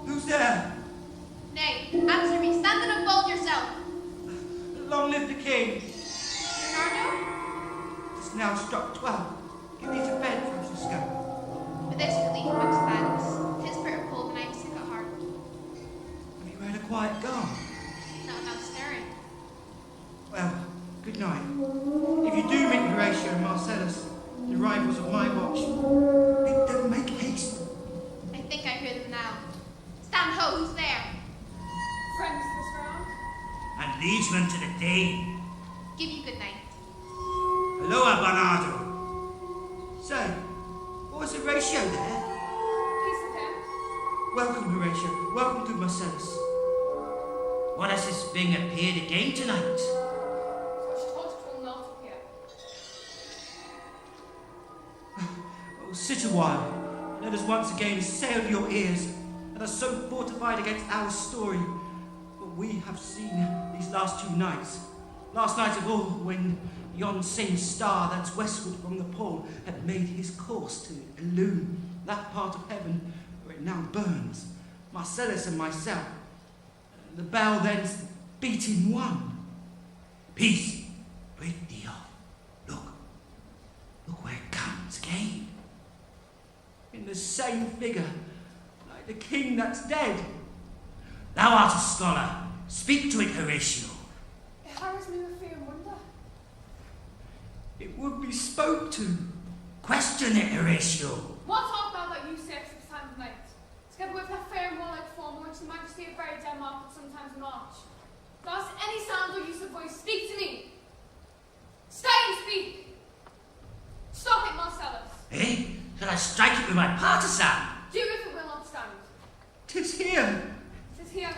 Who's there? Nay, answer me. Stand and unfold yourself. Long live the king. Bernardo? It's now struck 12. Get thee to bed, Francisco. For this we leave much thanks. Tis bitter cold and I am sick at heart. Have you read a quiet garb? Not enough stirring. Well, good night. If you do meet Horatio and Marcellus, the rivals of my watch, bid them make haste. I think I hear them now. Stand ho, who's there? Friends this round. And liegeman to the Dane. Give you good night. Hello, Bernardo. Say, was Horatio there? Peace with him. Welcome, Horatio. Welcome, good Marcellus. What has this thing appeared again tonight? So she thought it will not appear. Oh, sit a while. Let us once again assail your ears that are so fortified against our story. What we have seen these last 2 nights. Last night of all, when yon same star that's westward from the pole had made his course to illume that part of heaven where it now burns. Marcellus and myself. The bell then beat in one. Peace, break thee off. Look where it comes again. In the same figure, like the king that's dead. Thou art a scholar. Speak to it, Horatio. It harrows me with fear and wonder. It would be spoke to. Question it, Horatio. What art thou that you say at such time of night? Together with that fair and warlike form which the majesty of very Denmark would sometimes march. Thou hast any sound or use of voice, speak to me. Stay and speak. Stop it, Marcellus. Eh? Shall I strike it with my partisan? Do if it will not stand. 'Tis here. 'Tis here.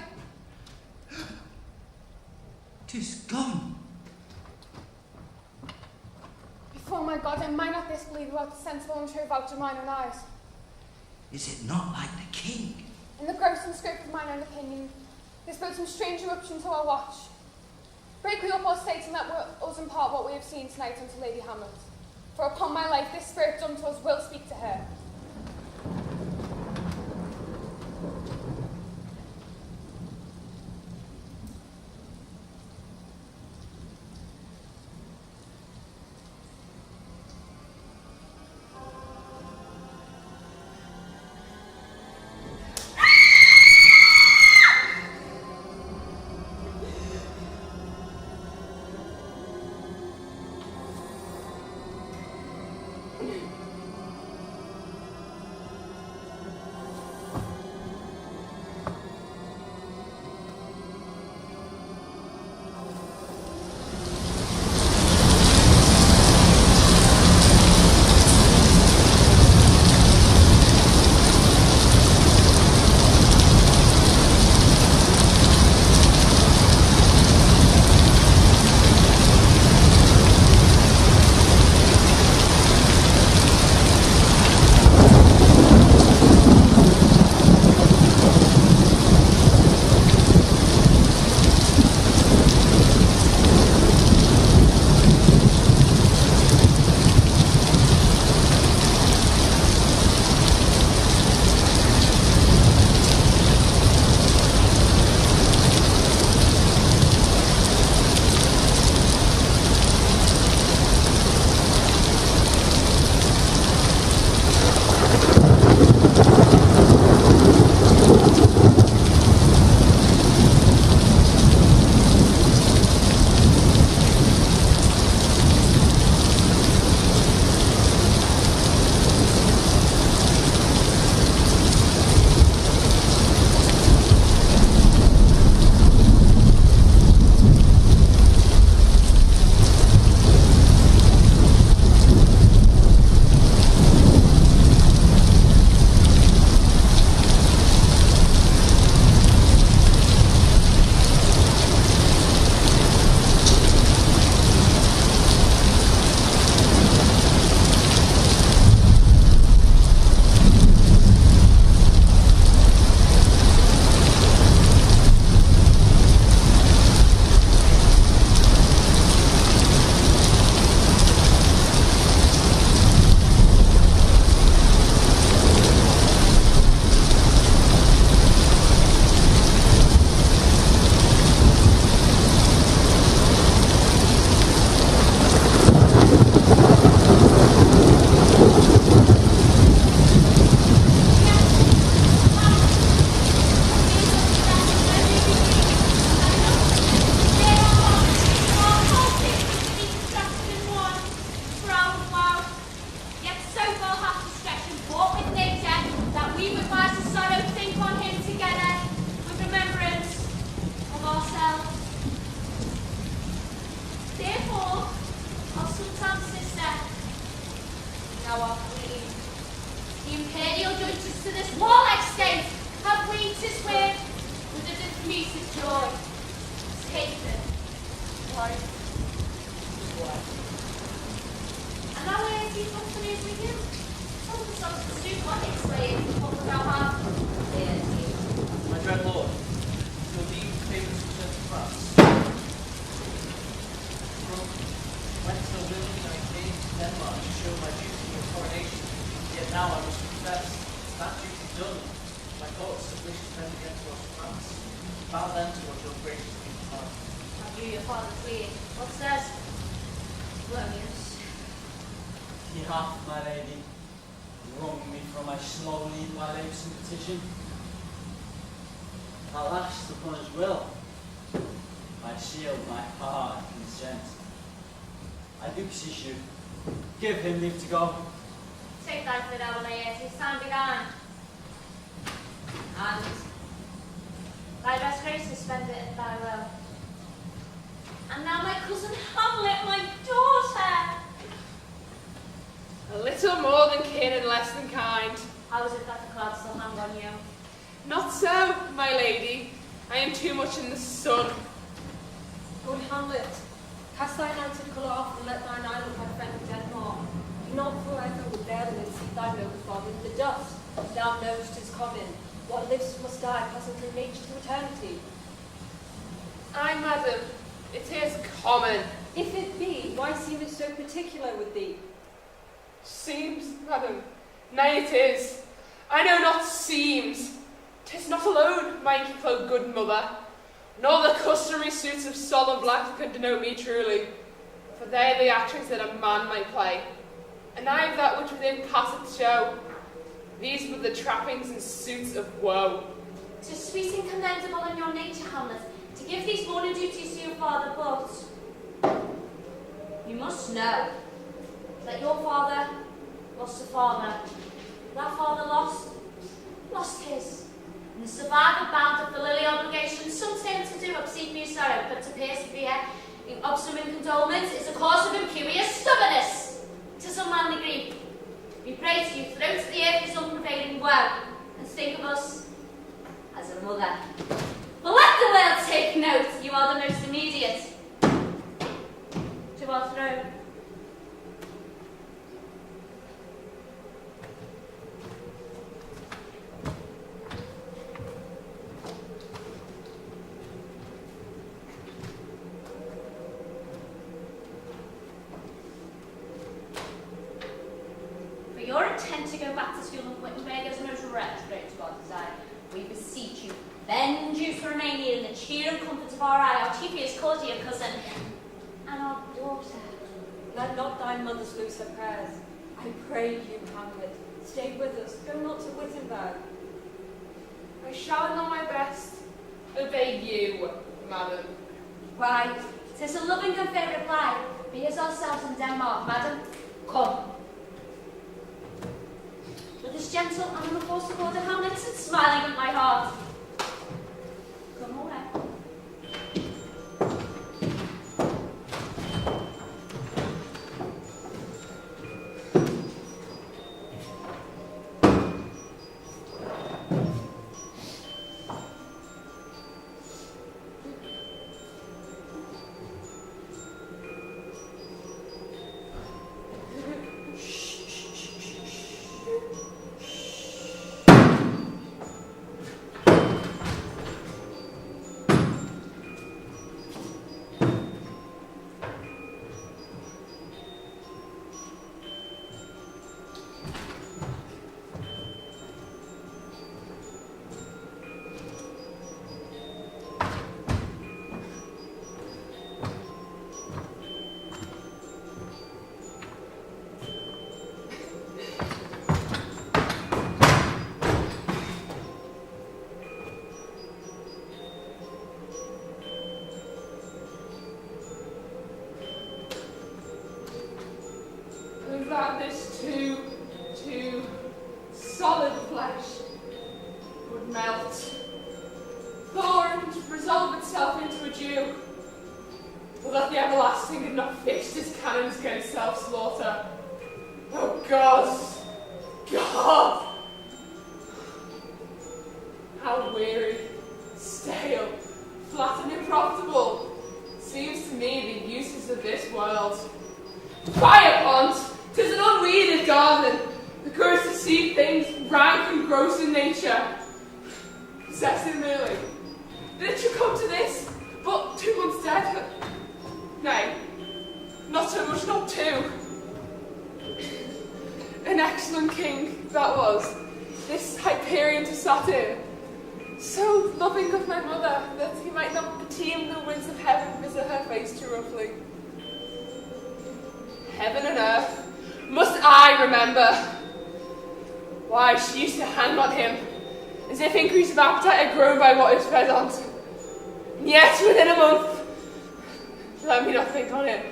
'Tis gone. Before my God, I might not disbelieve without the sensible and true vouch of mine own eyes. Is it not like the king? In the gross and scope of mine own opinion, there's been some strange eruption to our watch. Break we up our state and let us impart what we have seen tonight unto Lady Hamlet. For upon my life, this spirit done to us will speak to her. now our queen. The imperial judges to this warlike state have weighed to swear with a diffused joy. Taken, wife, and now where is he companies with you? Some of the sons of the suit what explain what thou hast. Yes, My dread lord, your deed favours return to France. From whence so willing I came to Denmark to show my duty in your coronation, yet now I must confess, that duty done, my thoughts of wish to bend again towards France. Bow then towards your gracious king's heart. I view your father's lead. What says Williams? He hath, my lady, wrung me from my slow lead by lips and petition. Alas, upon his will, I sealed my hard consent. I do beseech you, give him leave to go. Take thy foot out of my ears, his time begun. And thy best graces spend it at thy will. And now my cousin Hamlet, my daughter! A little more than kin and less than kind. How is it that the clouds still hang on you? Not so, my lady. I am too much in the sun. Good Hamlet, cast thine answered colour off and let thine eye look thy friend Denmark. Do not forever with barrenness seek thy noble father in the dust. Thou knowest 'tis common. What lives must die, passing through nature to eternity. Ay, madam, it is common. If it be, why seem it so particular with thee? Seems, madam. Nay, it is. I know not seems. 'Tis not alone my clothed good mother, nor the customary suits of solemn black that can denote me truly. For they are the actions that a man may play, and I have that which within passeth show. These were the trappings and suits of woe. 'Tis sweet and commendable in your nature, Hamlet, to give these morning duties to your father, but you must know that your father lost a father. That father lost his. And the survivor bound of the lily obligation, something to do exceed me sorrow, but to persevere in obstinate condolement is a cause of imperious stubbornness. 'Tis unmanly grief. We pray to you, throw to the earth this unprevailing woe, and think of us as a mother. But let the world take note, you are the most immediate to our throne. For your intent to go back to school in Wittenberg as most retrograde to our desire, we beseech you, bend you to remain here in the cheer and comfort of our eye, our chiefest courtier cousin, and our daughter. Let not thy mothers lose her prayers. I pray you, Hamlet, stay with us, go not to Wittenberg. I shall in all my best obey you, madam. Why, 'tis a loving and fair reply. Be as ourselves in Denmark, madam. Come. With this gentle and unforced order, Hamlet, and smiling at my heart. Come away. That this too solid flesh would melt, thaw and resolve itself into a dew, but that the everlasting had not fixed his cannons against self-slaughter. Oh gods! God! How weary, stale, flat and improfitable seems to me the uses of this world. Fire pond! 'Tis an unweeded garden, the curse to see things rank and gross in nature. Possessing merely. Did it should come to this, but 2 months dead? Nay, not so much, not 2. An excellent king, that was, this Hyperion to Saturn, so loving of my mother that he might not teem the winds of heaven visit her face too roughly. Heaven and earth, must I remember? Why, she used to hang on him, as if increase of appetite had grown by what is fed on. And yet, within a month, let me not think on it.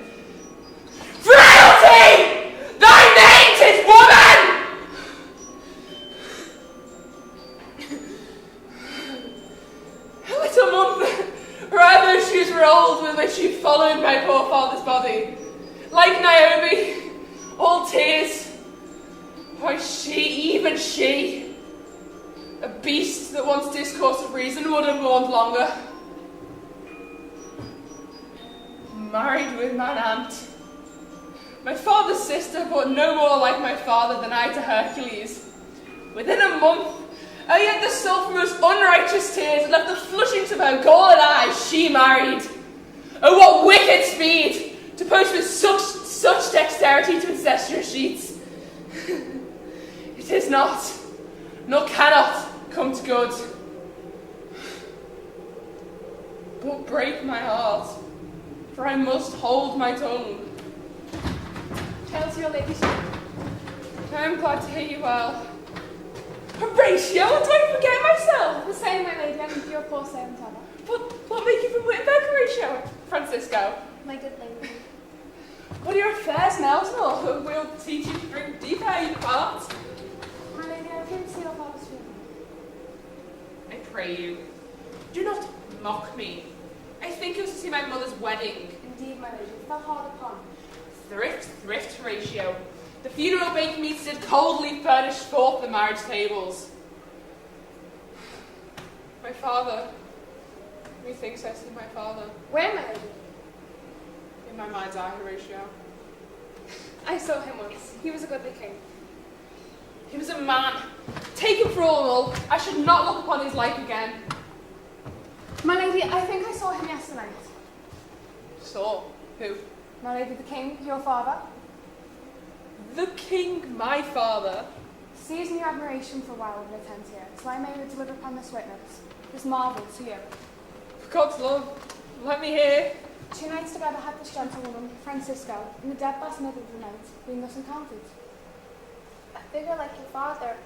Frailty! Thy name is woman! A little month, rather shoes were old with which she followed my poor father's body. Like Naomi, all tears. Why, she, even she, a beast that once discourse of reason would have mourned longer. Married with mine aunt. My father's sister, but no more like my father than I to Hercules. Within a month, oh yet the sulphurous unrighteous tears had left the flushings of her golden eyes, she married. Oh, what wicked speed, to post with such dexterity to incestuous sheets. It is not, nor cannot, come to good. But break my heart, for I must hold my tongue. Tell to your ladyship. I am glad to hear you well. Horatio, do I forget myself? The same, my lady, and your poor servant ever. But what make you from Wittenberg, Horatio? Francisco. My good lady. What are your affairs now, Snell? We'll teach you to drink deeper, you can't. My lady, I came to see your father's funeral. I pray you, do not mock me. I think it was to see my mother's wedding. Indeed, my lady, it fell hard upon. Thrift, Horatio. The funeral bake meats did coldly furnish forth the marriage tables. My father. Methinks I see my father. Where, my lady? In my mind's eye, Horatio. I saw him once. He was a goodly king. He was a man. Taken for all in all, I should not look upon his life again. My lady, I think I saw him yesterday. Saw? Who? My lady, the king, your father. The king, my father. Seizing your admiration for a while in the tent here, so I may deliver upon this witness, this marvel to you. For God's love, let me hear. 2 nights together had this gentlewoman, Francisco, in the dead last middle of the night, being thus encountered. A figure like your father,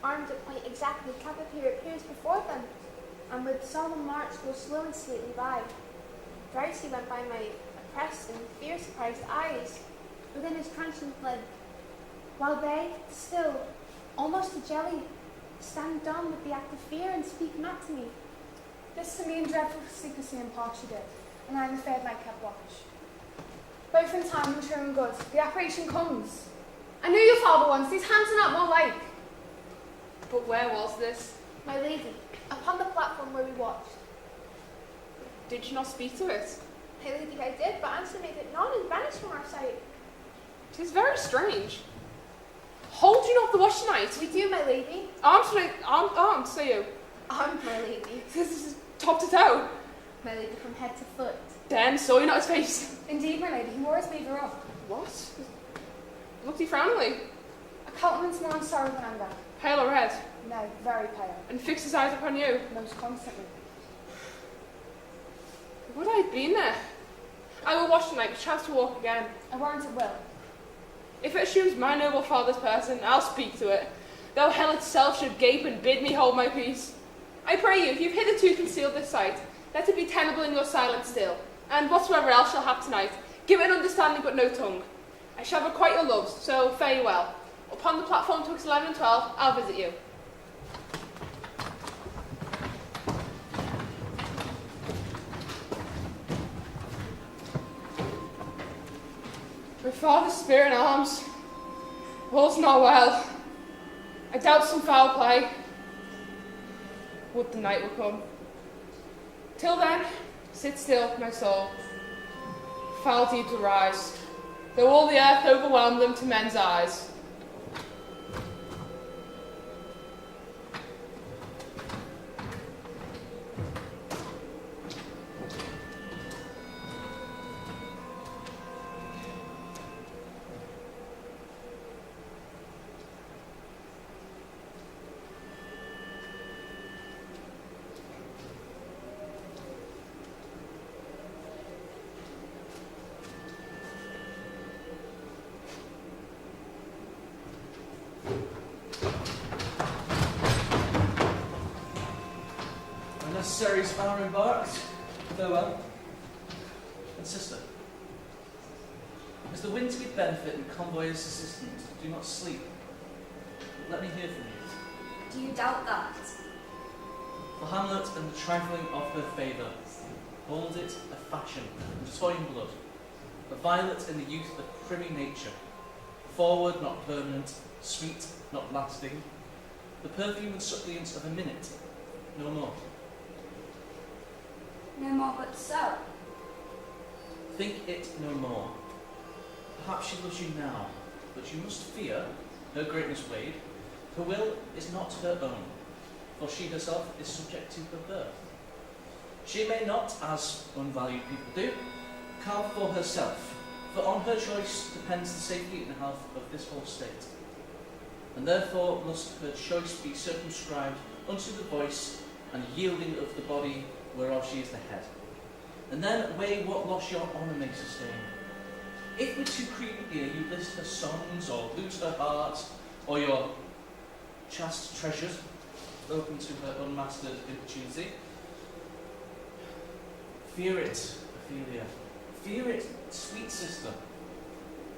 armed at point exactly, here appears before them, and with solemn march goes slow and sweetly by. Thrice he went by my oppressed and fear-surprised eyes, within his transient blood, while they, still, almost a jelly, stand dumb with the act of fear and speak not to me. This to me in dreadful secrecy and part she did, and I in the fair night kept watch. Both in time and true and good, the apparition comes. I knew your father once, these hands are not more like. But where was this? My lady, upon the platform where we watched. Did you not speak to it? My lady, I did, but answer made it known and vanished from our sight. 'Tis very strange. Hold you not the watch tonight? We do, my lady. Armed, say you. Armed, my lady. This is top to toe. My lady, from head to foot. Then saw you not his face. Indeed, my lady, he wore his beaver up. What? Looked he frowningly? A countenance more in sorrow than anger. Pale or red? No, very pale. And fixed his eyes upon you? Most constantly. Would I have been there? I will watch tonight, perchance to walk again. I warrant it will. If it assumes my noble father's person, I'll speak to it, though hell itself should gape and bid me hold my peace. I pray you, if you've hitherto concealed this sight, let it be tenable in your silence still, and whatsoever else shall have tonight, give it an understanding but no tongue. I shall requite your loves, so fare you well. Upon the platform twixt 11 and 12, I'll visit you. My father's spirit in arms, All's not well. I doubt some foul play. Would the night will come. Till then, sit still, my soul. Foul deeds arise, though all the earth overwhelm them to men's eyes. Necessaries are embarked. Farewell. And sister, as the wind to give benefit and convoy as assistant, do not sleep. Let me hear from you. Do you doubt that? For Hamlet and the trifling of her favour, hold it a fashion, and toy in blood, a violet in the youth of privy nature, forward not permanent, sweet not lasting, the perfume and suppliance of a minute, no more. No more but so. Think it no more. Perhaps she loves you now, but you must fear her greatness weighed. Her will is not her own, for she herself is subject to her birth. She may not, as unvalued people do, carve for herself, for on her choice depends the safety and health of this whole state. And therefore must her choice be circumscribed unto the voice and yielding of the body whereof she is the head. And then weigh what loss your honour may sustain. If with too creep ear you list her songs, or lose her heart, or your chaste treasures open to her unmastered importunity, fear it, Ophelia. Fear it, sweet sister,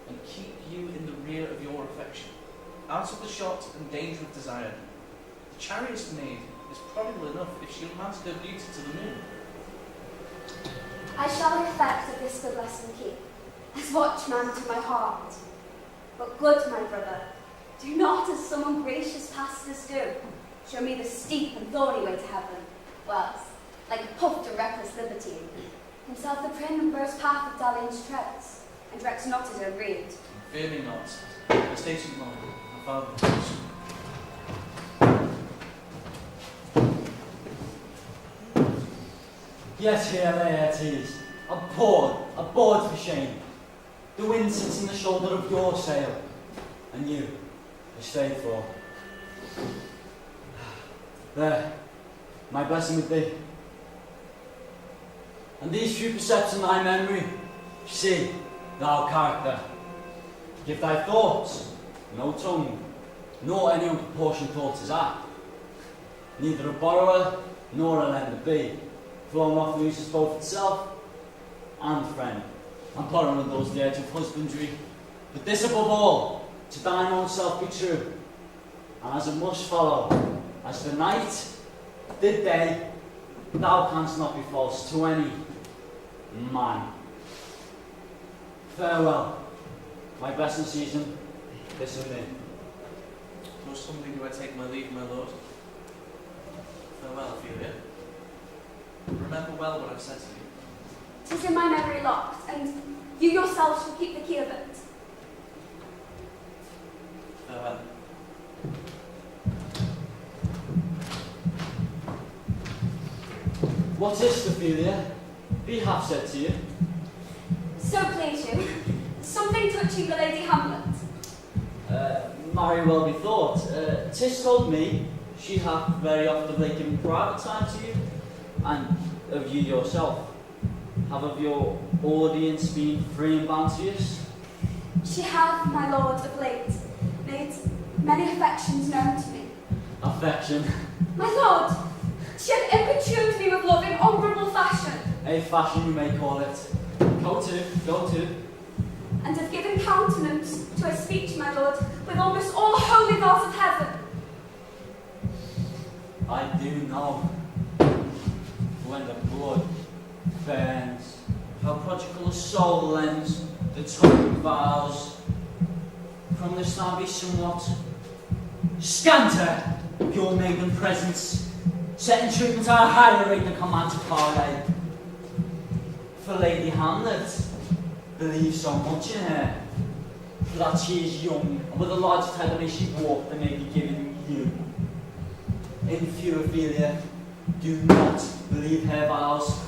and keep you in the rear of your affection, out of the shot and danger of desire. The chariot's maid is probable enough if she'll mask her beauty to the moon. I shall effect of this good lesson keep, as watchman to my heart. But good, my brother, do not, as some ungracious pastors do, show me the steep and thorny way to heaven, whilst, like a puffed and reckless libertine, himself the prim and burst path of dalliance treads, and directs not his own breed. Fear me not. I stay too long. My father knows. Yet here Laertes, abhorred for shame. The wind sits in the shoulder of your sail, and you are stayed for. There, my blessing with thee. And these few precepts in thy memory, see, thou character. Give thy thoughts, no tongue, nor any unproportioned thoughts is apt. Neither a borrower nor a lender be. Flown off loses both itself and friend, and borrowing on those the edge of husbandry. But this above all, to thine own self be true, and as it must follow, as the night did day, thou canst not be false to any man. Farewell, my blessed season, this of me. Most humbly do I take my leave, my lord. Farewell, Ophelia. Remember well what I've said to you. 'Tis in my memory locked, and you yourself shall keep the key of it. Farewell. What is Ophelia? He hath said to you. So please you, something touching the Lady Hamlet. Marry well be thought. 'Tis told me she hath very often of late given private time to you, and of you yourself. Have of your audience been free and bounteous? She hath, my lord, of late, made many affections known to me. Affection. My lord, she had importuned me with love in honourable fashion, A fashion you may call it. Go to. and have given countenance to her speech, my lord, with almost all the holy vows of heaven. I do know. When the blood burns, how prodigal a soul lends the token vows. from this now be somewhat scanter of your maiden presence, setting treatment at a higher rate than command to parley. For Lady Hamlet believes so much in her, for that she is young, and with a large title may she walk that may be given you. In few, Ophelia, do not believe her vows.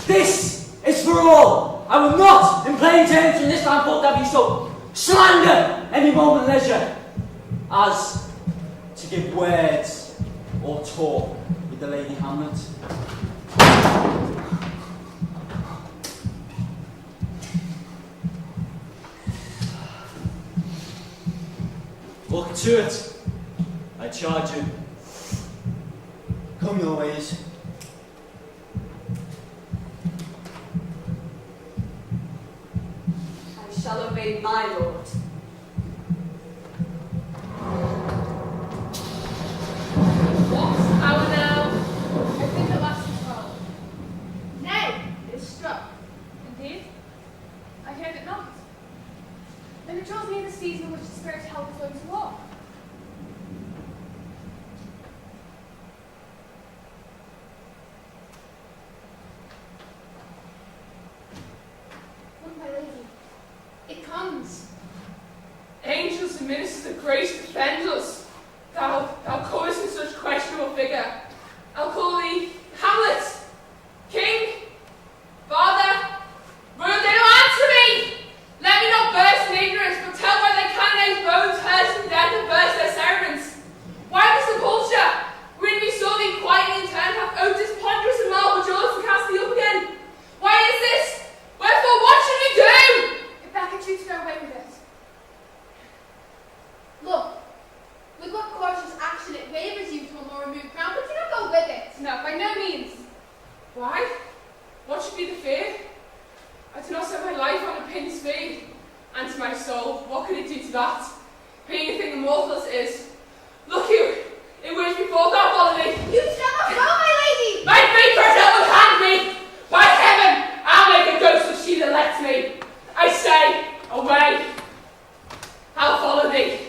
This is for all! I will not, in plain terms from this time forth, have you so slander any moment leisure as to give words or talk with the Lady Hamlet. Look to it, I charge you. Come your ways. I shall obey my lord. What hour now? I think it lasts as well. Nay, it is struck. Indeed. I heard it not. Then it draws near the season in which the spirit help is going to walk. Look, my lady. It comes. Angels and ministers of grace defend us. Thou comest in such questionable figure. I'll call thee Hamlet, King, Father. Will they not answer me? Let me not burst in ignorance, but tell why they cannonade bones, hers and death, and burst their cerements. Why this sepulture? When we saw thee quietly in turn, have Otis ponderous and marble jaws to cast thee up again. Why is this? Wherefore, what should we do? If that gets you to go away with it. Look. With what cautious action it wavers you to a more removed ground, but do not go with it. No, by no means. Why? What should be the fear? I do not set my life on a pin's fee. And to my soul, what could it do to that? Being a thing immortal as it is. Look you, it was before thou follow me. You shall not go, my lady! My fate will hand me! By heaven, I'll make a ghost of she that lets me. I say, away. I'll follow thee.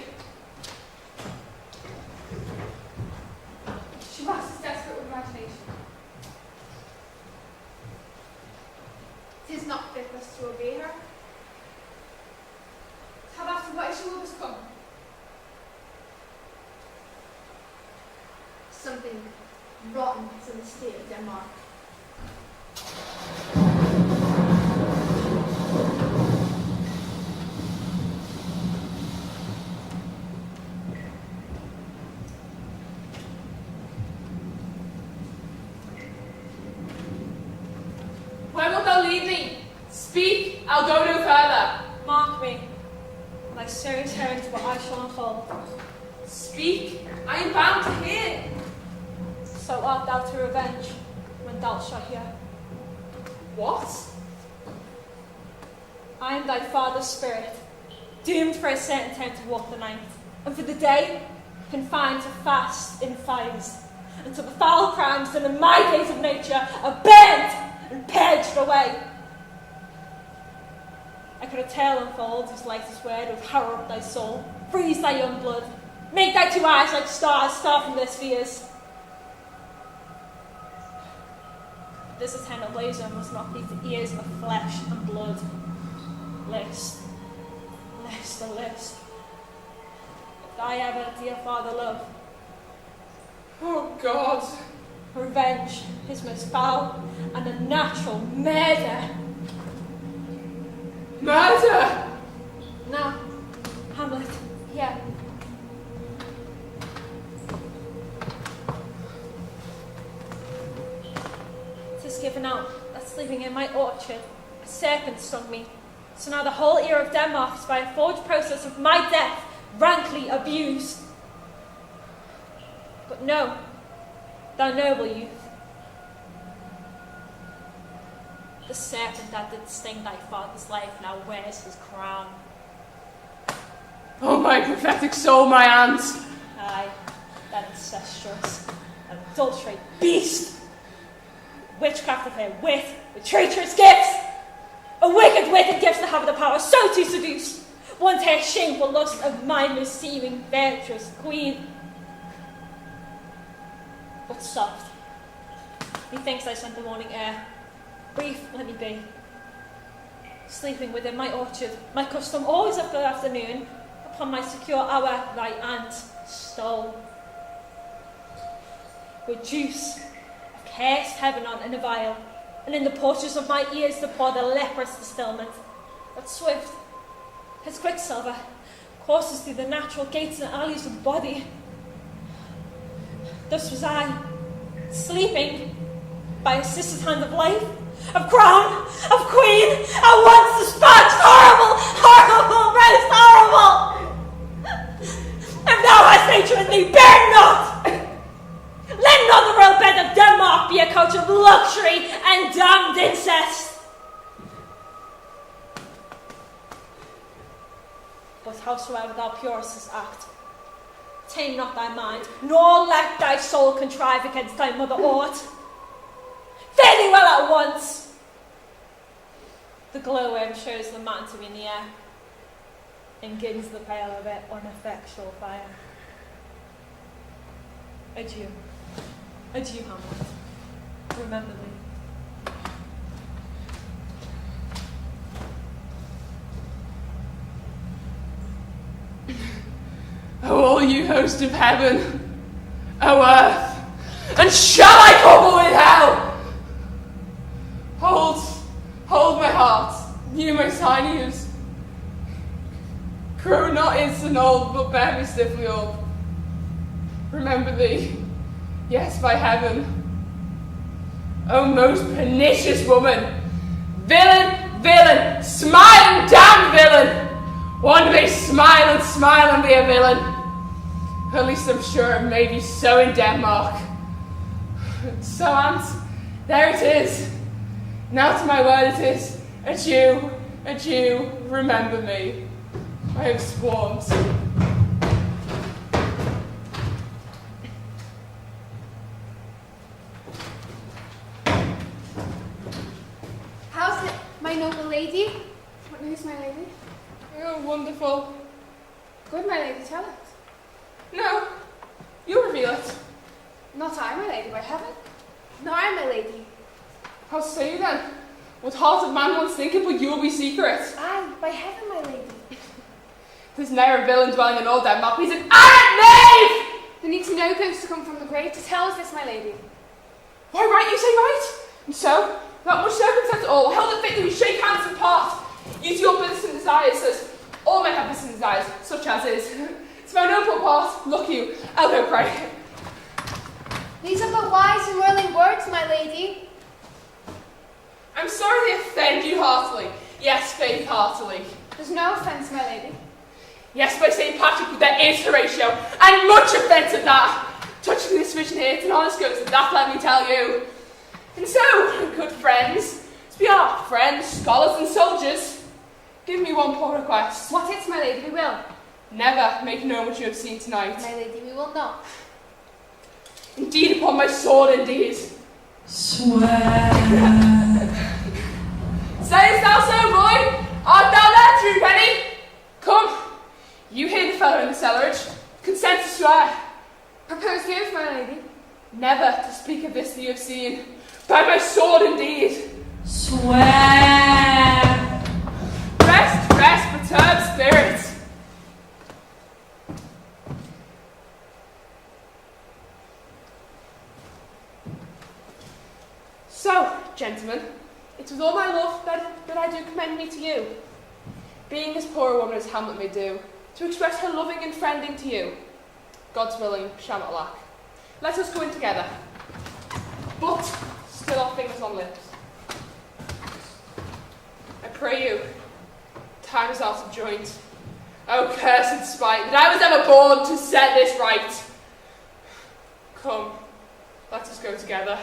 She waxes desperate with imagination. 'Tis not fitless to obey her. Have after what issue will this come? Something rotten is in the state of Denmark. Where wilt thou lead me? Speak, I'll go no further. Mark me, and I soon turn into what I shall unfold. Speak, I am bound to hear. So art thou to revenge when thou shalt hear. What? I am thy father's spirit, doomed for a certain time to walk the night, and for the day confined to fast in fires, until the foul crimes done in my days of nature are burnt and purged away. I could a tale unfold whose lightest word would harrow up thy soul, freeze thy young blood, make thy two eyes like stars start from their spheres. This eternal laser must not be to ears of flesh and blood. List, list, oh list. If thy ever, dear father, love, Oh God. revenge is most foul and unnatural murder. Murder! Now, Hamlet, here. 'Tis given out that sleeping in my orchard, a serpent stung me. So now the whole ear of Denmark is by a forged process of my death rankly abused. But know, thou noble youth, the serpent that did sting thy father's life now wears his crown. Oh, my pathetic soul, my aunt. Aye, that incestuous, adulterate beast! Witchcraft of her wit, with traitorous gifts! A wicked wit that gives to have the power so to seduce! once her shameful lust of my receiving virtuous queen. But soft, methinks I scent the morning air. Brief, let me be. Sleeping within my orchard, my custom always of the afternoon, upon my secure hour thy aunt stole. With juice of cursed heaven on in a vial, and in the porches of my ears to pour the leprous distilment, that swift as quicksilver courses through the natural gates and alleys of the body. Thus was I, sleeping by a sister's hand of life, of crown, of queen, at once dispatched, horrible, horrible, most horrible! And thou hast nature in thee, bear not! Let not the royal bed of Denmark be a couch of luxury and damned incest! But howsoever thou purest act, tame not thy mind, nor let thy soul contrive against thy mother aught. Fare thee well at once! The glowworm shows the man to be in the air, and gins the pale of it on effectual fire. Adieu. Adieu, Hamlet. Remember me. Oh, all you host of heaven, O earth, and shall I couple with hell? Hold my heart, you my sinews. Grow not instant old, but bear me stiffly old. Remember thee, yes, by heaven. O most pernicious woman, villain, villain, smiling, damned villain. One may smile and be a villain. At least I'm sure it may be so in Denmark. So, aunt, there it is. Now to my word it is. Adieu, adieu, remember me. I have swarmed. How's it, my noble lady? What news, my lady? Oh, wonderful. Good, my lady, tell it. No, you reveal it. Not I, my lady, by heaven. Nor I, my lady. How say you then? What heart of man once thinketh, but you will be secret. Aye, by heaven, my lady. There's ne'er a villain dwelling in all Denmark. He's an arrant knave! There needs no ghost to come from the grave to tell us this, my lady. Why, right, you say right. And so, without much circumstance at all, held it fit that we shake hands and part. You to your blissful desires, as all men have blissful desires, such as is. It's my noble part, look you, I'll go pray. These are but wise and whirling words, my lady. I'm sorry they offend you heartily. Yes, faith heartily. There's no offence, my lady. Yes, by St. Patrick, but there is Horatio, and much offence at that. Touching this vision here, it's an honest ghost, and that let me tell you. And so, good friends, as we are friends, scholars, and soldiers, give me one poor request. What is, my lady, we will. Never make known what you have seen tonight. My lady, we will not. Indeed, upon my sword, indeed. Swear. Sayest thou so, boy? Art thou there, true penny? Come, you hear the fellow in the cellarage. Consent to swear. Propose the oath, my lady. Never to speak of this that you have seen. By my sword, indeed. Swear. Rest, rest, perturbed spirit. So, gentlemen, it was all my love that I do commend me to you. Being as poor a woman as Hamlet may do, to express her loving and friending to you, God's willing shall not lack. Let us go in together, but still our fingers on lips. I pray you, time is out of joint. Oh, cursed spite, that I was ever born to set this right. Come, let us go together.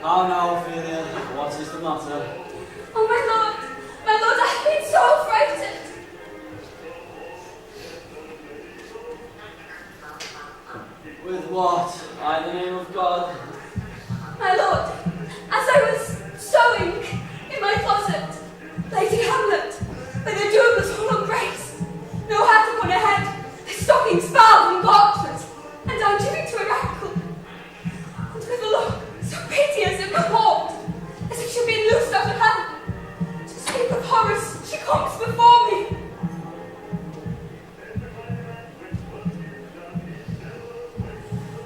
How now, Ophelia? What is the matter? Oh, my lord, I've been so frightened. With what? In the name of God. My lord, as I was sewing in my closet, Lady Hamlet, with her jewels full of grace, no hat upon her head, her stockings fouled and parchment, and down giving to her ankle, and with a look so piteous and purport, as if she'd been loosed out of heaven, to speak of horrors, she comes before me.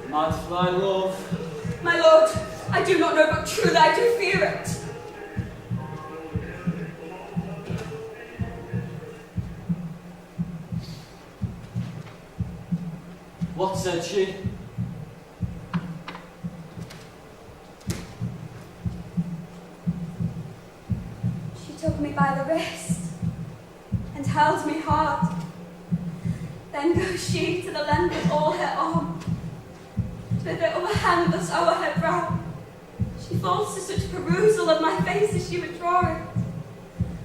Mad for thy love. My lord, I do not know, but truly I do fear it. What said she? She took me by the wrist and held me hard. Then goes she to the length of all her arm, with her other hand thus o'er her brow. She falls to such perusal of my face as she would draw it.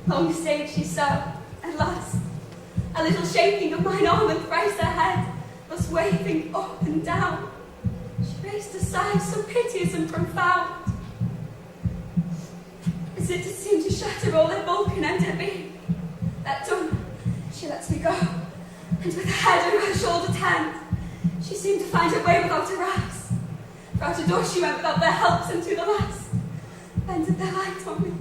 Long stayed she so, at last, a little shaking of mine arm and thrice her head, thus waving up and down. She raised a sigh so piteous and profound, as it did seem to shatter all her bulk and end her being. That done, she lets me go, and with her head over her shoulder turned, she seemed to find her way without her eyes. For out a door she went without their helps, and to the last bended their light on me.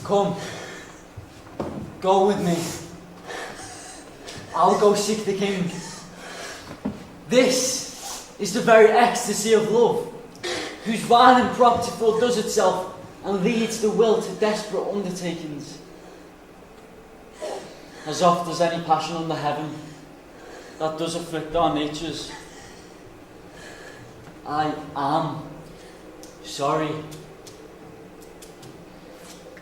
Come, go with me. I'll go seek the king. This is the very ecstasy of love, whose violent property foredoes itself and leads the will to desperate undertakings. As oft as any passion under heaven that does afflict our natures, I am sorry.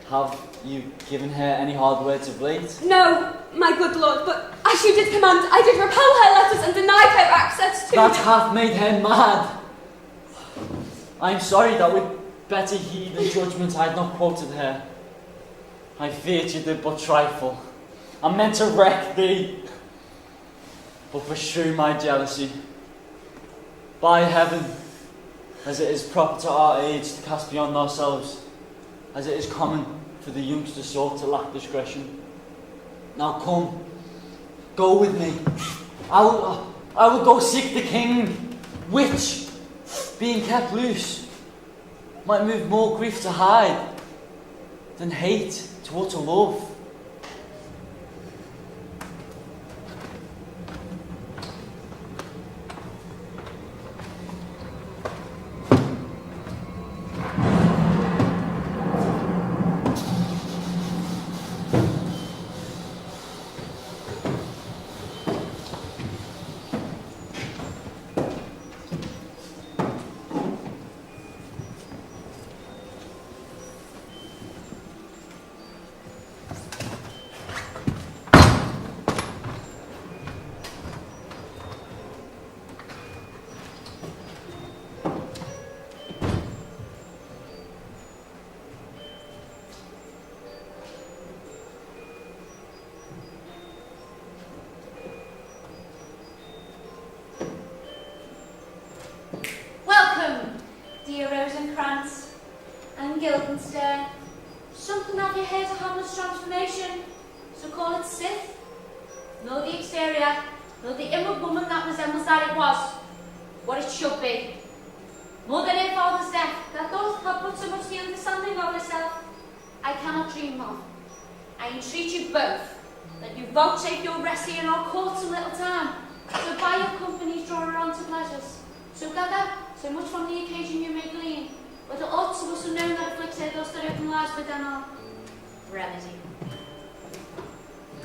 Have you given her any hard words of late? No, my good lord, but as you did command, I did repel her letters and denied her access to That me. hath made her mad. I am sorry that with better heed and judgment I had not quoted her. I feared you did but trifle. I meant to wreck thee, but pursue my jealousy. By heaven, as it is proper to our age to cast beyond ourselves, as it is common for the youngster sort to lack discretion. Now come, go with me. I will go seek the king, which, being kept loose, might move more grief to hide than hate to utter love. and Guildenstern. Something have you heard of Hamlet's transformation, so call it Sith? No the exterior, no the inward woman that resembles that it was, what it should be. Mother and father's death, that those have put so much the understanding of herself, I cannot dream of. I entreat you both, that you vouchsafe your rest in our court some little time, so by your company draw her on to pleasures. So gather so much from the occasion you may glean, whether aught to us unknown that afflicts her thus that open lies within our remedy.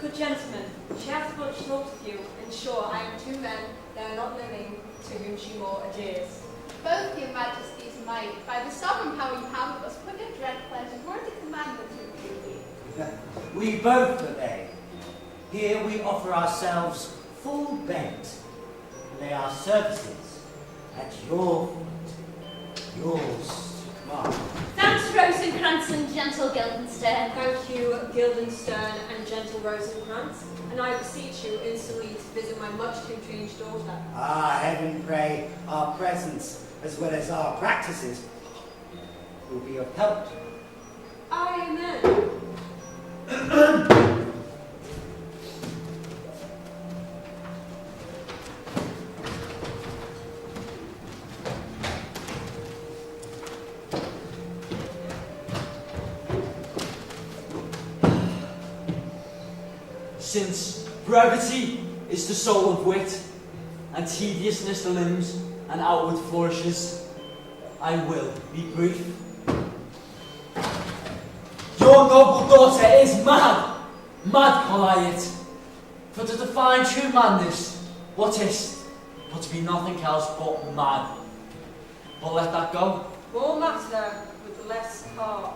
Good gentlemen, she hath much thought of you, and sure I am two men, there are not living, to whom she more adheres. Both your majesties might, by the sovereign power you have of us, put your dread pleasures more to commandment to you. We both obey. Here we offer ourselves full bent, and lay our services at your feet, yours to command. Thanks, Rosencrantz and gentle Guildenstern. Thank you, Guildenstern and gentle Rosencrantz, and I beseech you instantly to visit my much changed daughter. Ah, heaven pray, our presence, as well as our practices, will be of help. Amen. Since brevity is the soul of wit, and tediousness the limbs and outward flourishes, I will be brief. Your noble daughter is mad, mad call I it. For to define true madness, what is but to be nothing else but mad. But let that go. More matter with less art.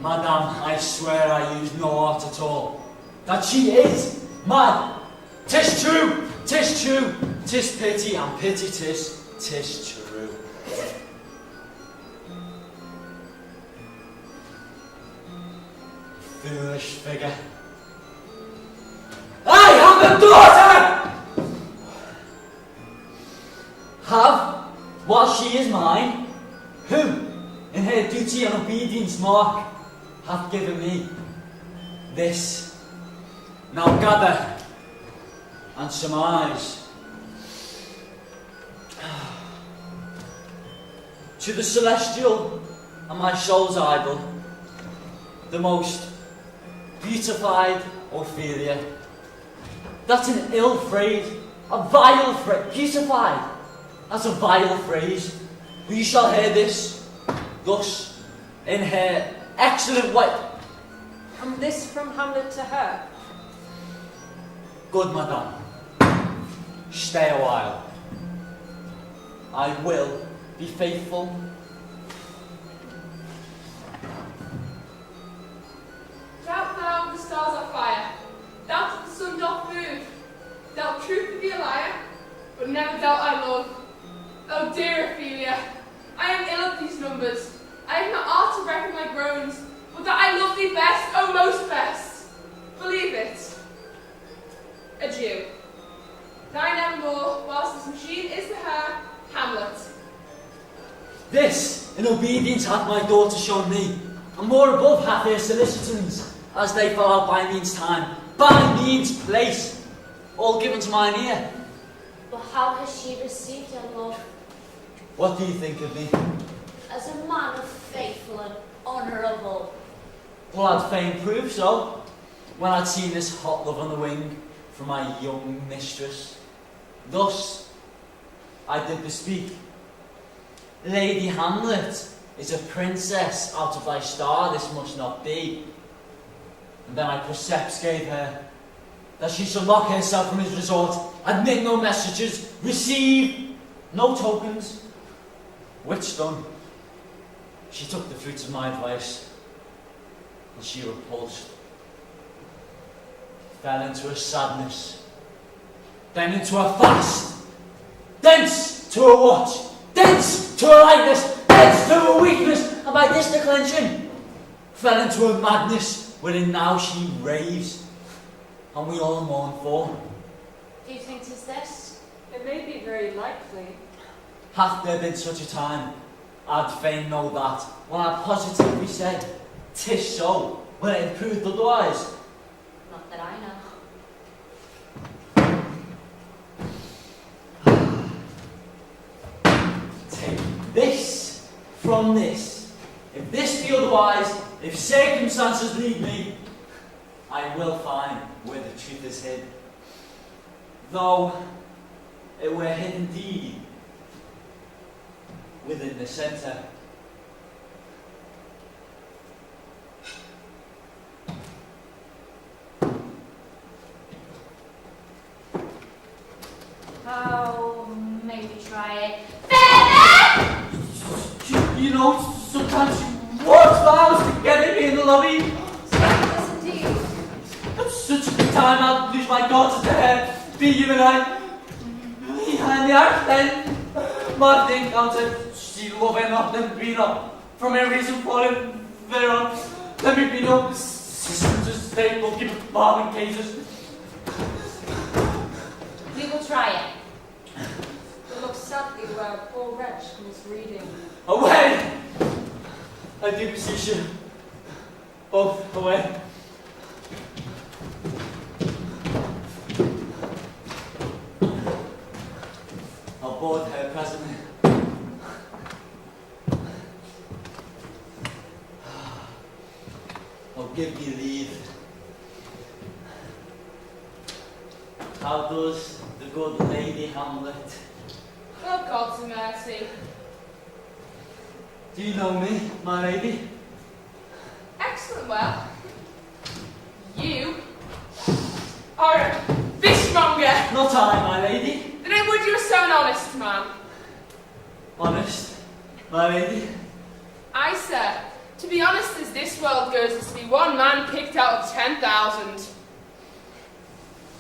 Madame, I swear I use no art at all. That she is mad. 'Tis true, 'tis true, 'tis pity, and pity 'tis true. Foolish figure. I have a daughter! Have, while she is mine, who, in her duty and obedience mark, hath given me this. Now gather and surmise. To the celestial and my soul's idol, the most beautified Ophelia. That's an ill phrase, a vile phrase, beautified. That's a vile phrase. We shall hear this, thus, in her excellent way. And this from Hamlet to her. Good madam, stay a while. I will be faithful. Doubt now the stars are fire, doubt that the sun doth move, doubt truth to be a liar, but never doubt I love. Oh dear Ophelia, I am ill at these numbers. I have not art to reckon my groans, but that I love thee best, oh most best. Believe it. Adieu. Thine evermore, whilst this machine is to her, Hamlet. This, in obedience, hath my daughter shown me, and more above hath her solicitants, as they fell out by means time, by means place, all given to mine ear. But how has she received her love? What do you think of me? As a man of faithful and honourable. Well, I'd fain prove so, when I'd seen this hot love on the wing from my young mistress. Thus, I did bespeak. Lady Hamlet is a princess out of thy star, this must not be. And then my precepts gave her that she shall lock herself from his resort, admit no messages, receive no tokens. Which done, she took the fruits of my advice, and she repulsed, fell into a sadness, then into a fast, thence to a watch, thence to a lightness, thence to a weakness, and by this declension, fell into a madness, wherein now she raves, and we all mourn for. Do you think 'tis this? It may be very likely. Hath there been such a time, I'd fain know that, when I positively said, "'Tis so," when it proved otherwise. Not that I know. Take this from this. If this be otherwise, if circumstances lead me, I will find where the truth is hid. Though it were hid indeed within the centre. Oh, maybe try it. You know, sometimes you walk miles to get me in the lobby. Yes, indeed. At such a good time I'd lose my daughter to her. Be you and I. Behind the arch then. My thing counted. She loving up and being up. From a reason for it, thereon. Let me be no systems of state will keep farming cases. We will try it. It looks sadly where a poor wretch comes reading. Away! I do beseech you. Both away. I'll board her presently. I'll give you leave. How does the good Lady Hamlet? Oh, God's mercy. Do you know me, my lady? Excellent, well. You are a fishmonger. Not I, my lady. Then I would you were so an honest man. Honest, my lady. Aye, sir. To be honest as this world goes is to be one man picked out of 10,000.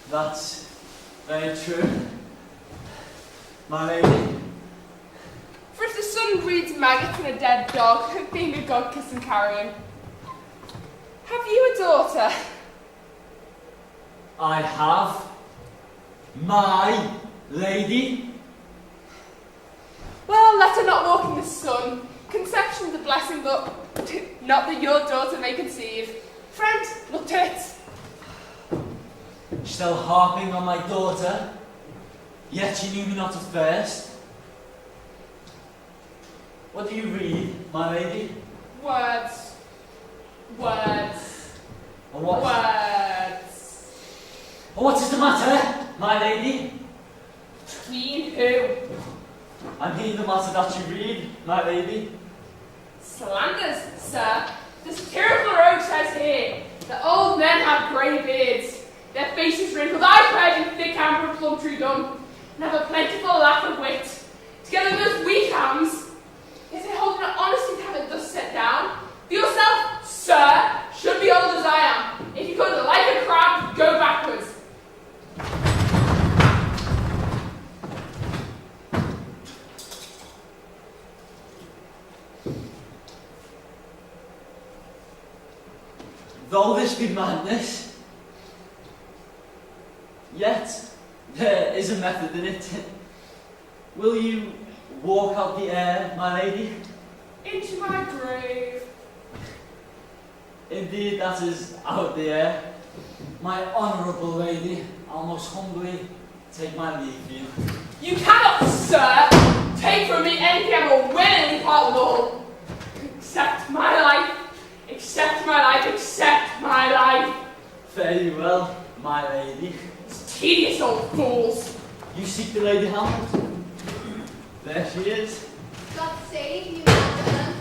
That's very true, my lady. For if the sun breeds maggots in a dead dog, being a god kiss and carrion. Have you a daughter? I have, my lady. Well, let her not walk in the sun. Conception's a blessing, but not that your daughter may conceive. Friend, look to it. Still harping on my daughter, yet you knew me not at first. What do you read, my lady? Words. Words. Or what? Words. Or what is the matter, my lady? Mean who? I mean the matter that you read, my lady. Slanders, sir. The satirical rogue says here that old men have grey beards, their faces wrinkled, eyebrows and thick amber plumtree done, and have a plentiful laugh of wit. Together with those weak hams, is it holding it honesty to have it thus set down? For yourself, sir, should be old as I am. If you could, like a crab, go backwards. Though this be madness, yet there is a method in it. Will you walk out the air, my lady? Into my grave. Indeed, that is out the air. My honourable lady, I'll most humbly take my leave of you. You cannot, sir, take from me anything I will willingly part with all. Accept my life, accept my life, accept my life. Fare you well, my lady. It's tedious old fools. You seek the Lady Hamlet? There she is. God save you, madam.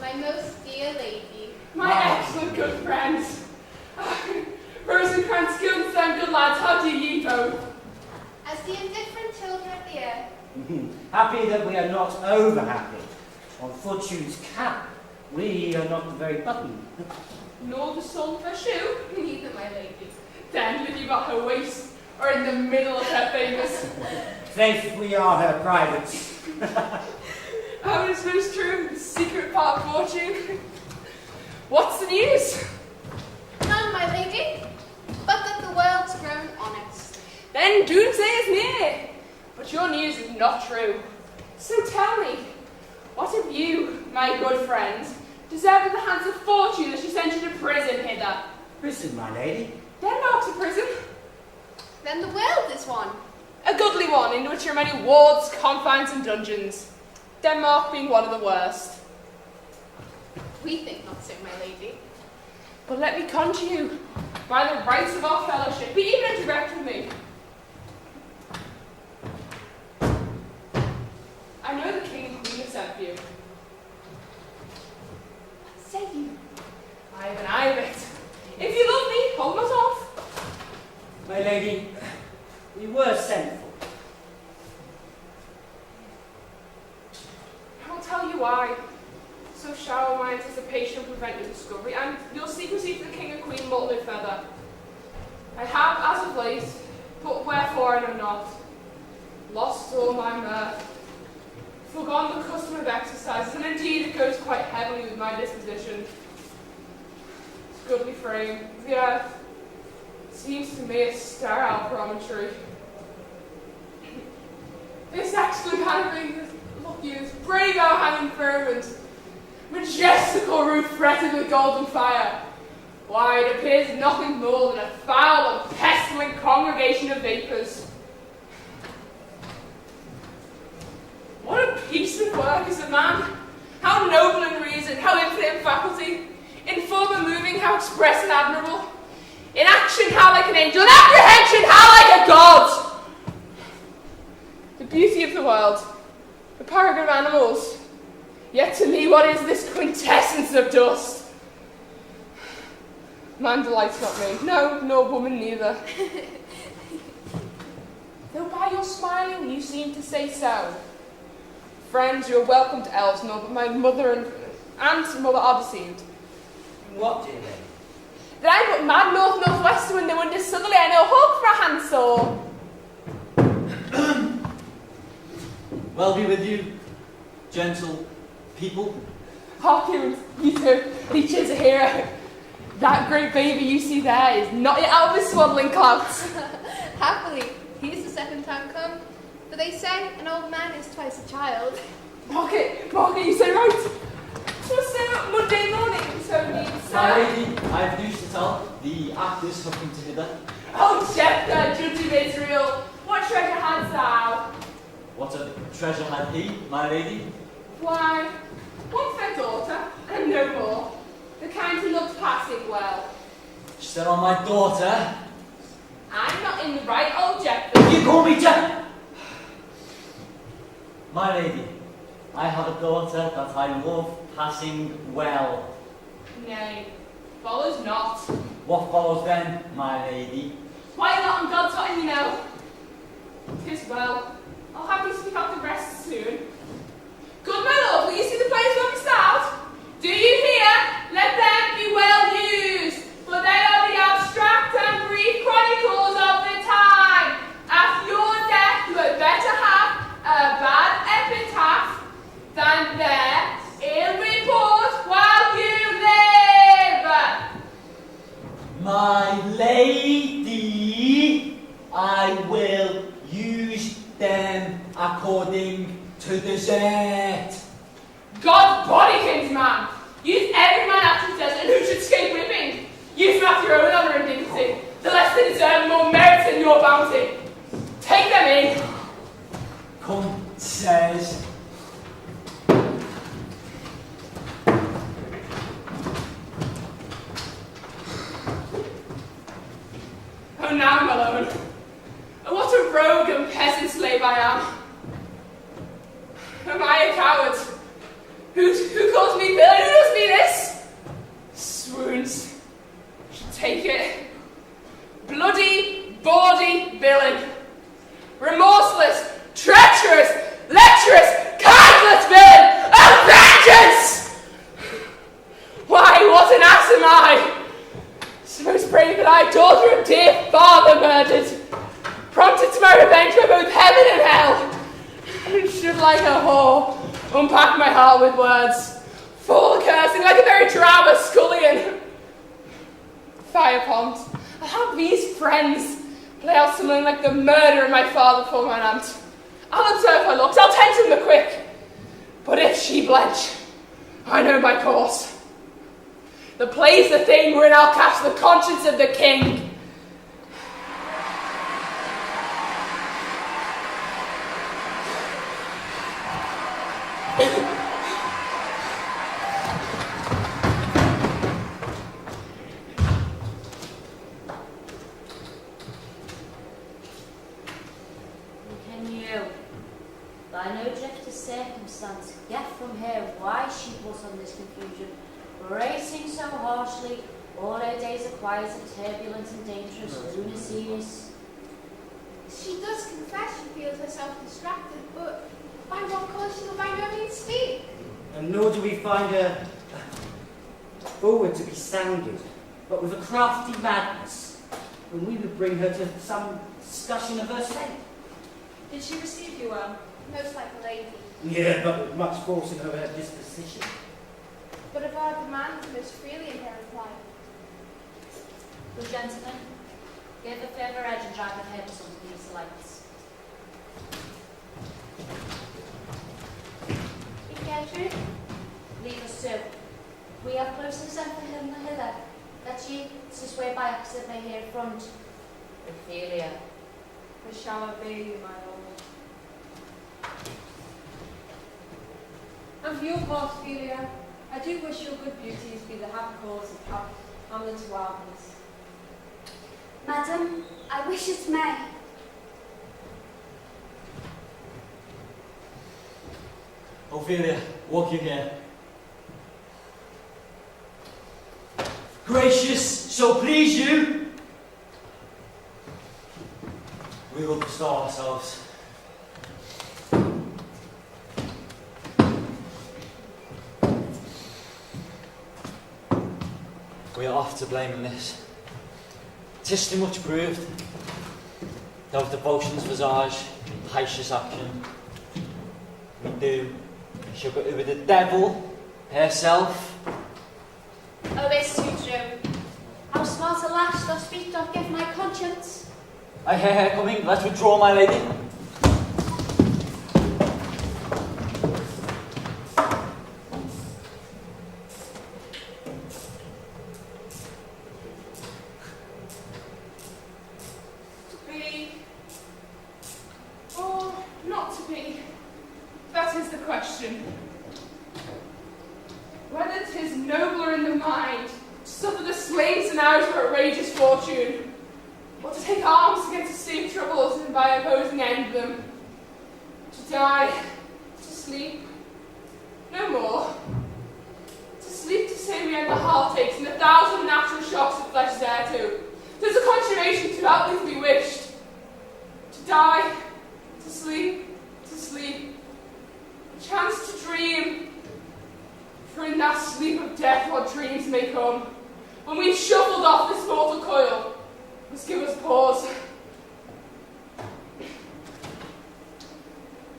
My most dear lady. My excellent good friends. Rosencrantz, Guildenstern, good lads, how do ye both? As the indifferent children of the earth. Happy that we are not over happy. On fortune's cap, we are not the very button. Nor the sole of her shoe? Neither, my lady. Then live you at her waist, or in the middle of her famous. Faith, we are her privates. Oh, it's most true, the secret part of fortune. What's the news? None, my lady, but that the world's grown honest. Then then doomsday is near. But your news is not true. So tell me, what have you, my good friend, deserved at the hands of fortune that she sent you to prison hither? Prison, my lady. Denmark to prison? Then the world is one. A goodly one, in which there are many wards, confines, and dungeons. Denmark being one of the worst. We think not so, my lady. But let me conjure you, by the rights of our fellowship, be even indirect with me. I know the king and queen have sent for you. What say you? I have an eye of it. If you love me, hold not off. My lady, we were sent for. I will tell you why. So shall my anticipation prevent your discovery, and your secrecy to the king and queen will live further. I have, as of late, but wherefore I know not, lost all my mirth, forgone the custom of exercises, and indeed it goes quite heavily with my disposition. This goodly frame, the earth, seems to me a sterile promontory. This excellent canopy, look you, this brave overhanging firmament, majestical roof fretted with golden fire. Why, it appears nothing more than a foul and pestilent congregation of vapours. What a piece of work is a man! How noble in reason, how infinite in faculty, in form and moving, how express and admirable, in action, how like an angel, in apprehension, how like a god! The beauty of the world, the paragon of animals, yet to me what is this quintessence of dust? Man delights not me, no, nor woman neither. Though by your smiling you seem to say so. Friends, you are welcome to Elsinore, but my mother and mother are deceived. What, dear lady? That I'm but mad north-northwest when the wind is southerly, I know hope for a handsaw. Well be with you, gentle people. Hark you two, Leech is a hero. That great baby you see there is not yet out of his swaddling clouds. Happily, he's the second time come. For they say an old man is twice a child. Market, you say right. So Monday morning, so needs. My lady, I have news to tell. The actors have come to hither. Oh, Jephthah, judge of Israel, what treasure hadst thou? What a treasure had he, my lady? Why, one fair daughter, and no more. The kind who looked passing well. She said on my daughter. I'm not in the right, old Jephthah. You call me Jeff! My lady, I have a daughter that I love passing well. Nay, follows not. What follows then, my lady? Why not on God's time, you know? 'Tis well. I'll have you speak out the rest soon. Good my lord, will you see the place where we start? Do you hear? Let them be well used, for they are the abstract and brief chronicles of the time. After your death, you had better have a bad epitaph than their ill report while you live. My lady, I will use them according to desert. God's body, kinsman! Use every man after his desert, and who should escape whipping? Use them after your own honour and dignity. The less they deserve, more merits than your bounty. Take them in. Come, says. Oh, now I'm alone. Oh, what a rogue and peasant slave I am. Am I a coward? Who calls me villain? Who does me this? Swoons. Should take it. Bloody, bawdy villain. Remorseless, treacherous, lecherous, kindless villain of vengeance! Why, what an ass am I! Most brave that I, daughter of dear father murdered, prompted to my revenge by both heaven and hell, should like a whore unpack my heart with words, fall cursing like a very drama scullion. Fire pond, I have these friends, play out something like the murder of my father for mine aunt. I'll observe her looks, I'll tend to them quick. But if she blench, I know my course. The play's the thing wherein I'll catch the conscience of the king. Can you, by no drift of circumstance, get from her why she was on this confusion, racing so harshly, all her days are quiet and turbulent and dangerous, lunacies? She does confess she feels herself distracted, but by what cause she will by no means speak. And nor do we find her forward to be sounded, but with a crafty madness, when we would bring her to some discussion of her state. Did she receive you well? Most like a lady. Yeah, but with much force in her disposition. But of our demands most freely in her reply. Good gentlemen, give a further edge and drive the purpose under these lights. Gertrude, Leave us too. We have closely sent for him hither, that ye, to swear by accident, may hear front. Ophelia. I shall obey you, my lord. And for your part, Ophelia, I do wish your good beauties be the happy cause of Hamlet's wildness. Madam, I wish it may. Ophelia, walk you here. Gracious, so please you, we will bestow ourselves. We are oft to blame in this. 'Tis too much proved. Of devotion's visage, righteous action. We do. She'll go over the devil herself. Oh, it's too true. How smart a lash thou speak doth give my conscience. I hear her coming. Let's withdraw, my lady. To be, or not to be, that is the question. Whether 'tis nobler in the mind to suffer the slings and arrows of outrageous fortune, or to take arms against the same troubles and by opposing end them, to die, to sleep, no more. To sleep to say we end the heartaches and 1,000 natural shocks of flesh thereto. 'Tis a consummation to outlive be wished. To die, to sleep, a chance to dream. For in that sleep of death what dreams may come, when we've shuffled off this mortal coil, must give us pause.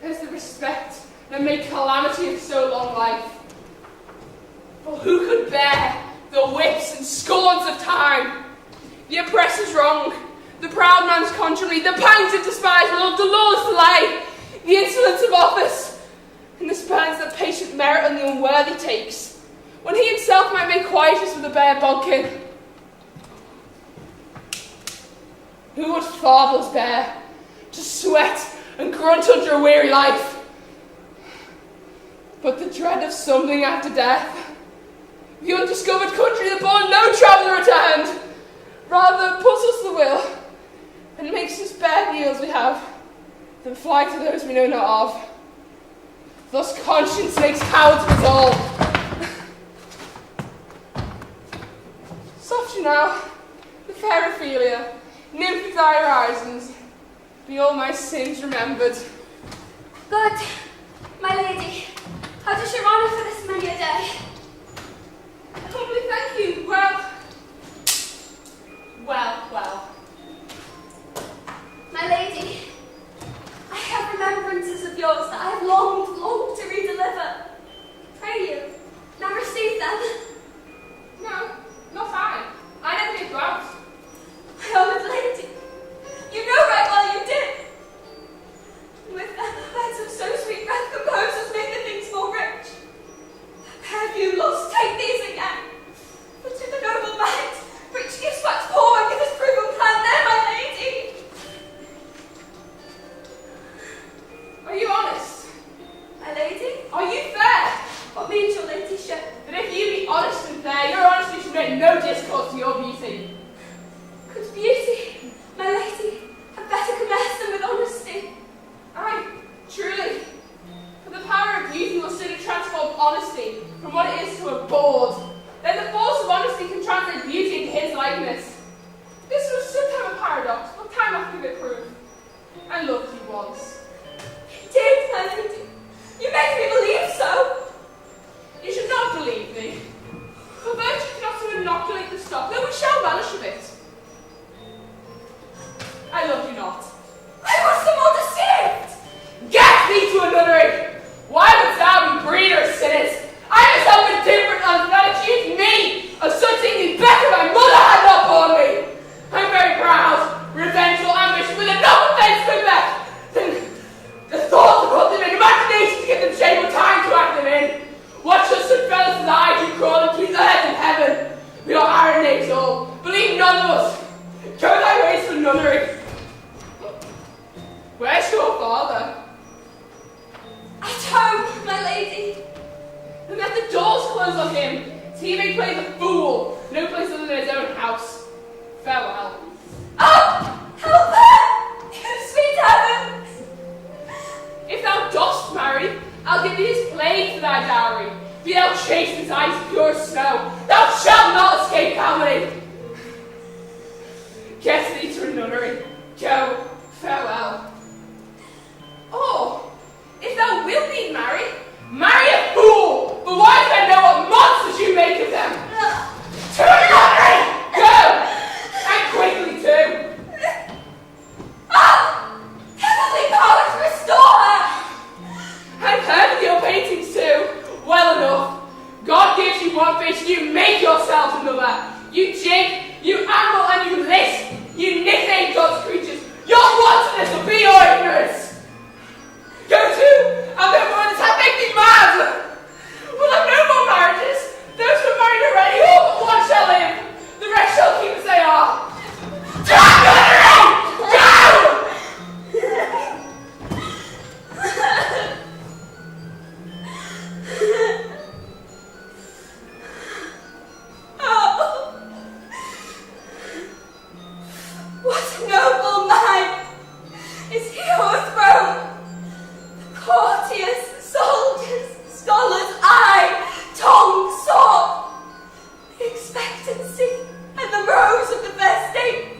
There's the respect that made calamity of so long life. For who could bear the whips and scorns of time, the oppressor's wrong, the proud man's contumely, the pangs of despisement, the lawless delay, the insolence of office, and the spurns that patient merit on the unworthy takes, when he himself might make quietest with a bare bodkin? Who would fathers bear to sweat and grunt under a weary life? But the dread of something after death, the undiscovered country that born no traveller returned, rather puzzles the will, and makes us bear the ills we have, than fly to those we know not of. Thus conscience makes cowards of us all. Soft you now, the fair Ophelia, nymph of thy horizons, be all my sins remembered. Good, my lady. How does your honour for this many a day? Humbly thank you. Well. My lady, I have remembrances of yours that I have longed to redeliver. Pray you, now receive them. No, not I. I never did go out. My honoured lady, you There, your honesty should make no discourse to your beauty. Could beauty, my lady, have better commenced than with honesty? Aye, truly. For the power of beauty will soon transform honesty from what it is to a bawd. Then the force of honesty can translate beauty into his likeness. This was sometime a paradox, but time hath give it proof. I loved you once. Indeed, my lady, you make me believe so. You should not believe me. For virtue cannot so inoculate the stock, though we shall relish of it. I loved you not. I was the more deceived. Get thee to a nunnery! Why wouldst thou be breeder of sinners? I myself indifferent unto that accused me of something thing better my mother had not borne me. I'm very proud, revengeful, ambitious, with enough offence to back. Then the thought to put them in, imagination to give them shape or time to act them in. What should such fellows as I do crawl and tweet the heads of heaven? We are arrogant all, believe none of us. Go thy ways for nunnery. Where's your father? At home, my lady. And let the doors close on him, so he may play the fool, no place other than his own house. Farewell. Oh, help her! You sweet heavens! If thou dost marry, I'll give thee his plague for thy dowry. Be thou chaste as ice, pure as snow, thou shalt not escape calumny. Get thee to a nunnery. Go, farewell. Or, if thou wilt be married, marry a fool, for wise men know what monsters you make of them. To a nunnery! Go! And quickly too. Ah! Heavenly powers, restore her! I've heard of your paintings too. Well enough. God gives you one face, you make yourself another. You jig, you amble, and you lisp. You nickname God's creatures. Your wantonness will be your ignorance. Go to, and therefore this hath made me mad. We'll have no more marriages. Those who are married already, all but one shall live. The rest shall keep as they are. Oh, what a noble mind is he overthrown! The courtiers, the soldiers, the scholars, eye, tongue, sword, the expectancy and the rose of the fair state,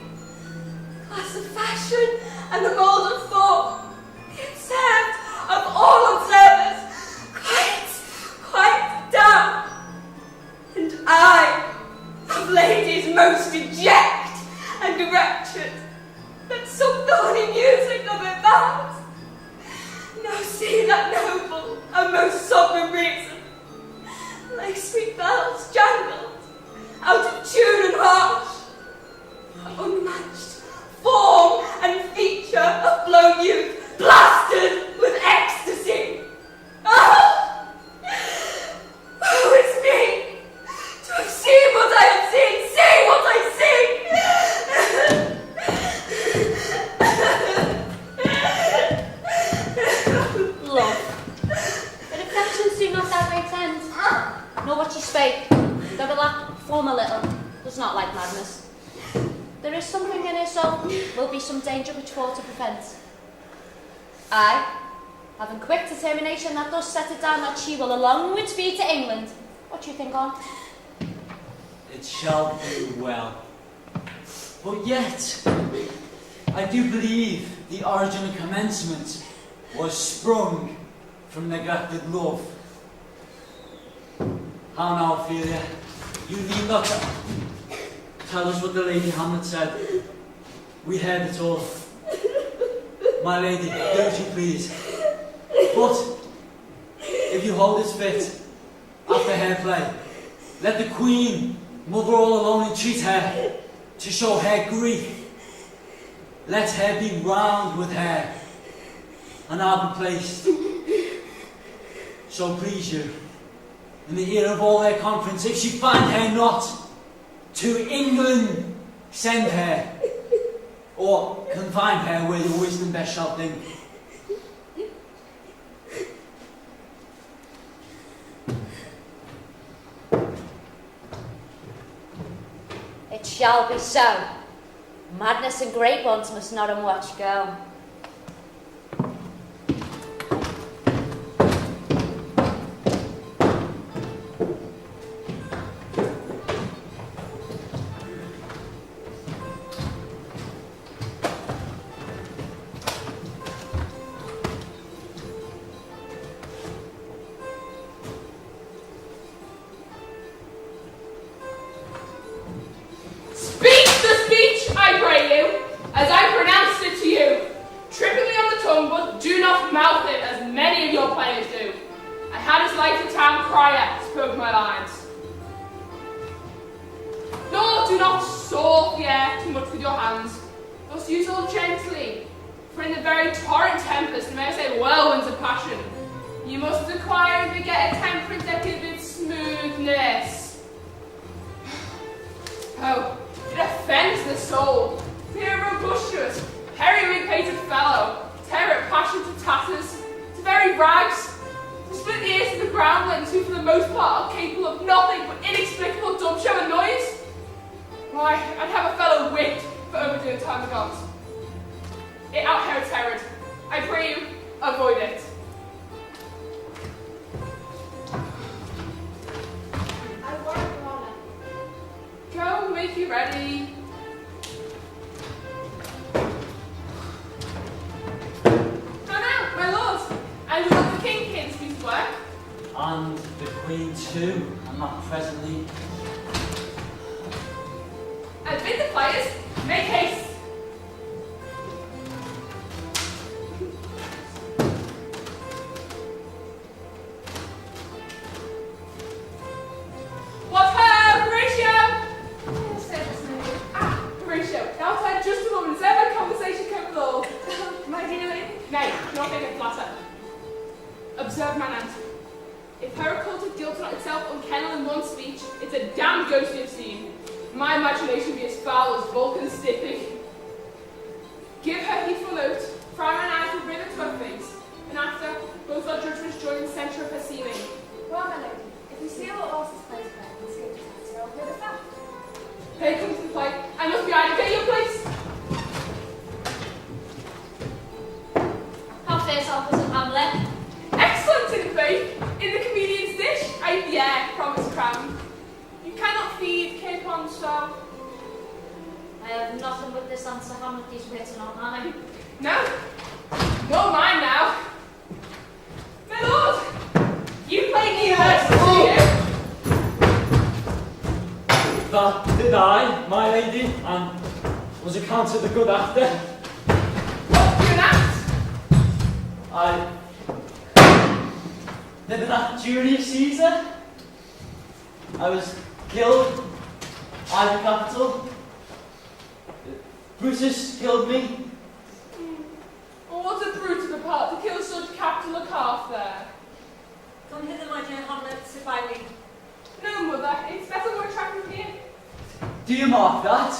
the class of fashion and the mould of form, the observed of all observers, quite down. And I, of ladies most deject and wretched, that some thorny music of it bounds, now see that noble and most sovereign reason, like sweet bells jangled, out of tune and harsh, unmatched form and feature of blown youth, blasted with ecstasy. Ah! Woe is me, to have seen what I have seen, see what I see. Love, but affections do not that great end, nor what ye spake, though the lack form a little, does not like madness. There is something in it, so will be some danger which for to prevent. I, having quick determination that does set it down that she will along with speed to England. What do you think on? It shall do well. But yet, I do believe the origin and commencement was sprung from neglected love. How now, Ophelia? You need not to tell us what the Lady Hamlet said. We heard it all. My lady, don't you please. But, if you hold it fit, after hair play, let the Queen, mother all alone, entreat her to show her grief. Let her be round with her, and I'll be placed. So please you, in the ear of all their conference, if she find her not, to England send her, or confine her where your wisdom best shall think. shall be so. Madness and great ones must not unwatched go. Speak the speech, I pray you, as I pronounced it to you. Trippingly on the tongue, but do not mouth it, as many of your players do. I had as light a town crier spoke my lines. Nor do not saw the air too much with your hands. Thus use all gently, for in the very torrent tempest, may I say whirlwinds of passion, you must acquire and beget a temperance that gives smoothness. Oh, it offends the soul. Fear a robustious, periwig-pated fellow, tear at passion to tatters, to very rags, to split the ears of the groundlings who for the most part are capable of nothing but inexplicable dumb show and noise. Why, I'd have a fellow whipped for overdoing time of gods. It out Herod Herod. I pray you, avoid it. I want Your Honour. Go, make you ready. Now, my lord, and will the king hear this piece of work? And the Queen too, and that presently. And bid the players make haste. What Horatio? Horatio, now time just a moment. Is there my conversation come with all? My dear lady. Nay, not make it flatter. Observe my aunt. If her occulted guilt not itself unkennel in one speech, it's a damned ghost you've seen. My imagination be as foul as Vulcan's stiffing. Give her heedful note, for I and I will bring her to her face, and after, both our judgments join in the centre of her seeming. Well, my lady, if you see what else is place back and escape the answer, I'll hear the fact. Here comes the play. I must be idle. Get your place. How fares opposite Hamlet? Excellent in faith. In the comedian's dish, I the air promise crown. You cannot feed capon so. I have nothing but this answer Hamlet is written on, have I? No. Nor mine now. My lord, you played me first, did you? That did I, my lady, and was accounted a good actor. What do you act? I did an act Julius Caesar. I was killed. I the capital. Brutus killed me. Well, what a brute of a part to kill such capital a calf there. Come hither, my dear Hamlet, sit by me. No, mother, it's better more attractive here. Do you mark that?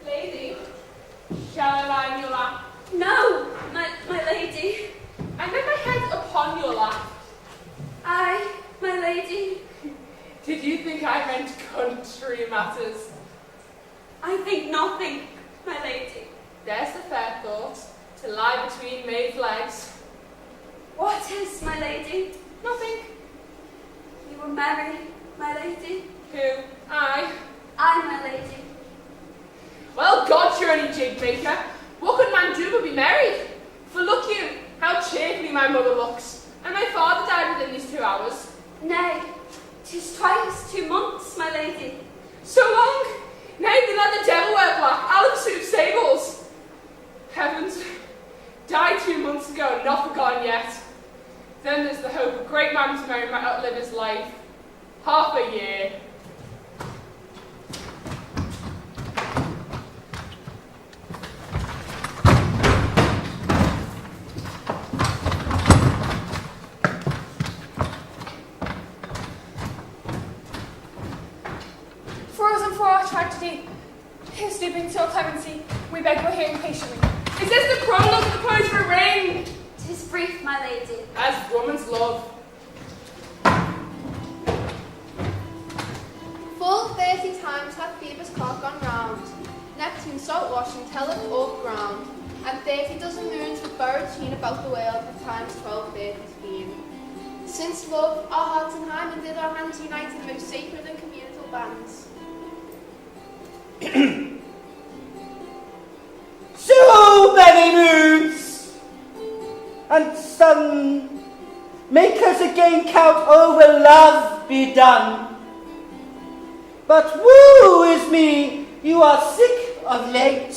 Lady, shall I lie in your lap? No, my lady. And lay my head upon your lap. My lady. Did you think I meant country matters? I think nothing, my lady. There's the fair thought, to lie between maids' legs. What is, my lady? Nothing. You were married, my lady. Who? I, my lady. Well, God, you're any jig maker. What could man do but be married? For look you, how cheerfully my mother looks, and my father died within these 2 hours. Nay, 'tis twice 2 months, my lady. So long! Nay, then let the devil wear black, I'll have a suit of sables. Heavens, died 2 months ago, not forgotten yet. Then there's the hope a great man to marry might outlive his life. Half a year. For us and for our tragedy, here stooping till clemency, we beg your hearing patiently. Is this the prologue of the poet's for a ring? 'Tis brief, my lady. As woman's love. Full 30 times hath Phoebus' clock gone round, Neptune salt washing telleth all ground, and 30 dozen moons with buried sheen about the world at times 12/30's been. Since love, our hearts and hymen did our hands unite in the most sacred and communal bands. So many moons and sun, make us again count over love be done. But woe is me, you are sick of late,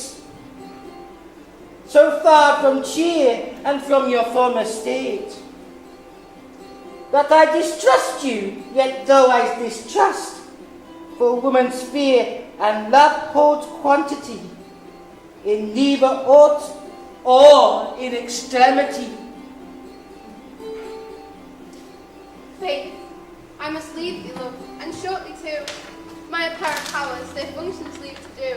so far from cheer and from your former state, that I distrust you, yet though I distrust, for woman's fear and love holds quantity, in neither aught or in extremity. Faith, I must leave thee, love, and shortly too. My apparent powers their functions leave to do,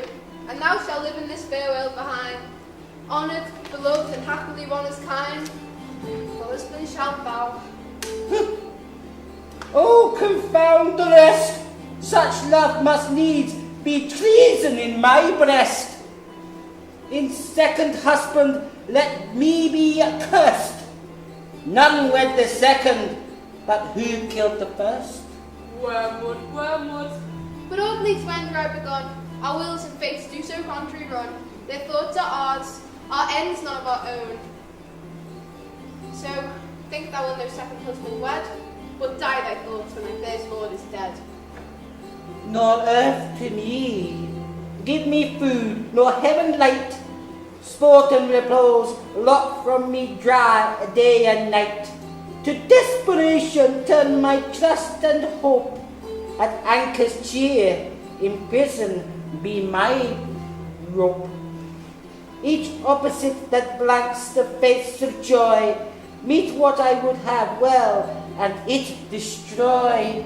and thou shalt live in this fair world behind. Honoured, beloved, and happily one is kind, the husband shalt thou. Oh, confound the rest! Such love must needs be treason in my breast. In second husband let me be accursed. None wed the second, but who killed the first? Wormwood, wormwood. But all needs when I begun, our wills and fates do so contrary run. Their thoughts are ours, our ends none of our own. So, think thou will no second husband wed, but die thy thoughts when thy first lord is dead. Nor earth to me, give me food, nor heaven light, sport and repose, lock from me dry day and night. To desperation turn my trust and hope, at anchor's cheer, in prison be my rope. Each opposite that blanks the face of joy, meet what I would have well, and it destroy.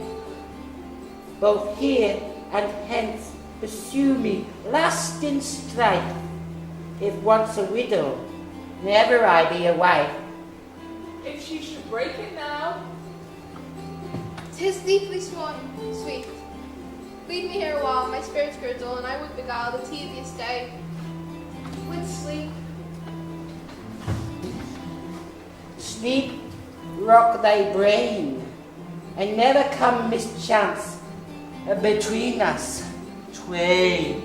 Both here and hence pursue me, last in strife. If once a widow, never I be a wife. If she should break it now. 'Tis deeply sworn, sweet. Leave me here a while, my spirits grow dull, and I would beguile the tedious day with sleep. Sleep, rock thy brain, and never come mischance between us twain.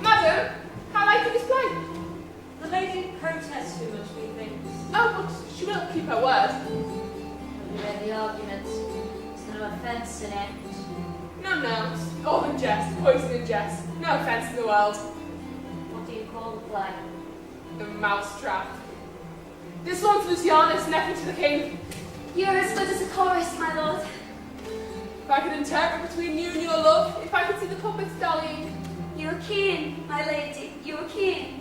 Madam, how like this play? The lady protests too much, methinks. Oh, but she will keep her word. Have you read the argument? There's no offence in it. No, it's all in jest, poison in jest. No offence in the world. What do you call the play? The mousetrap. This one's Lucianus, nephew to the king. You're as good as a chorus, my lord. If I could interpret between you and your love, if I could see the puppets dallying, You are keen, my lady, you are keen.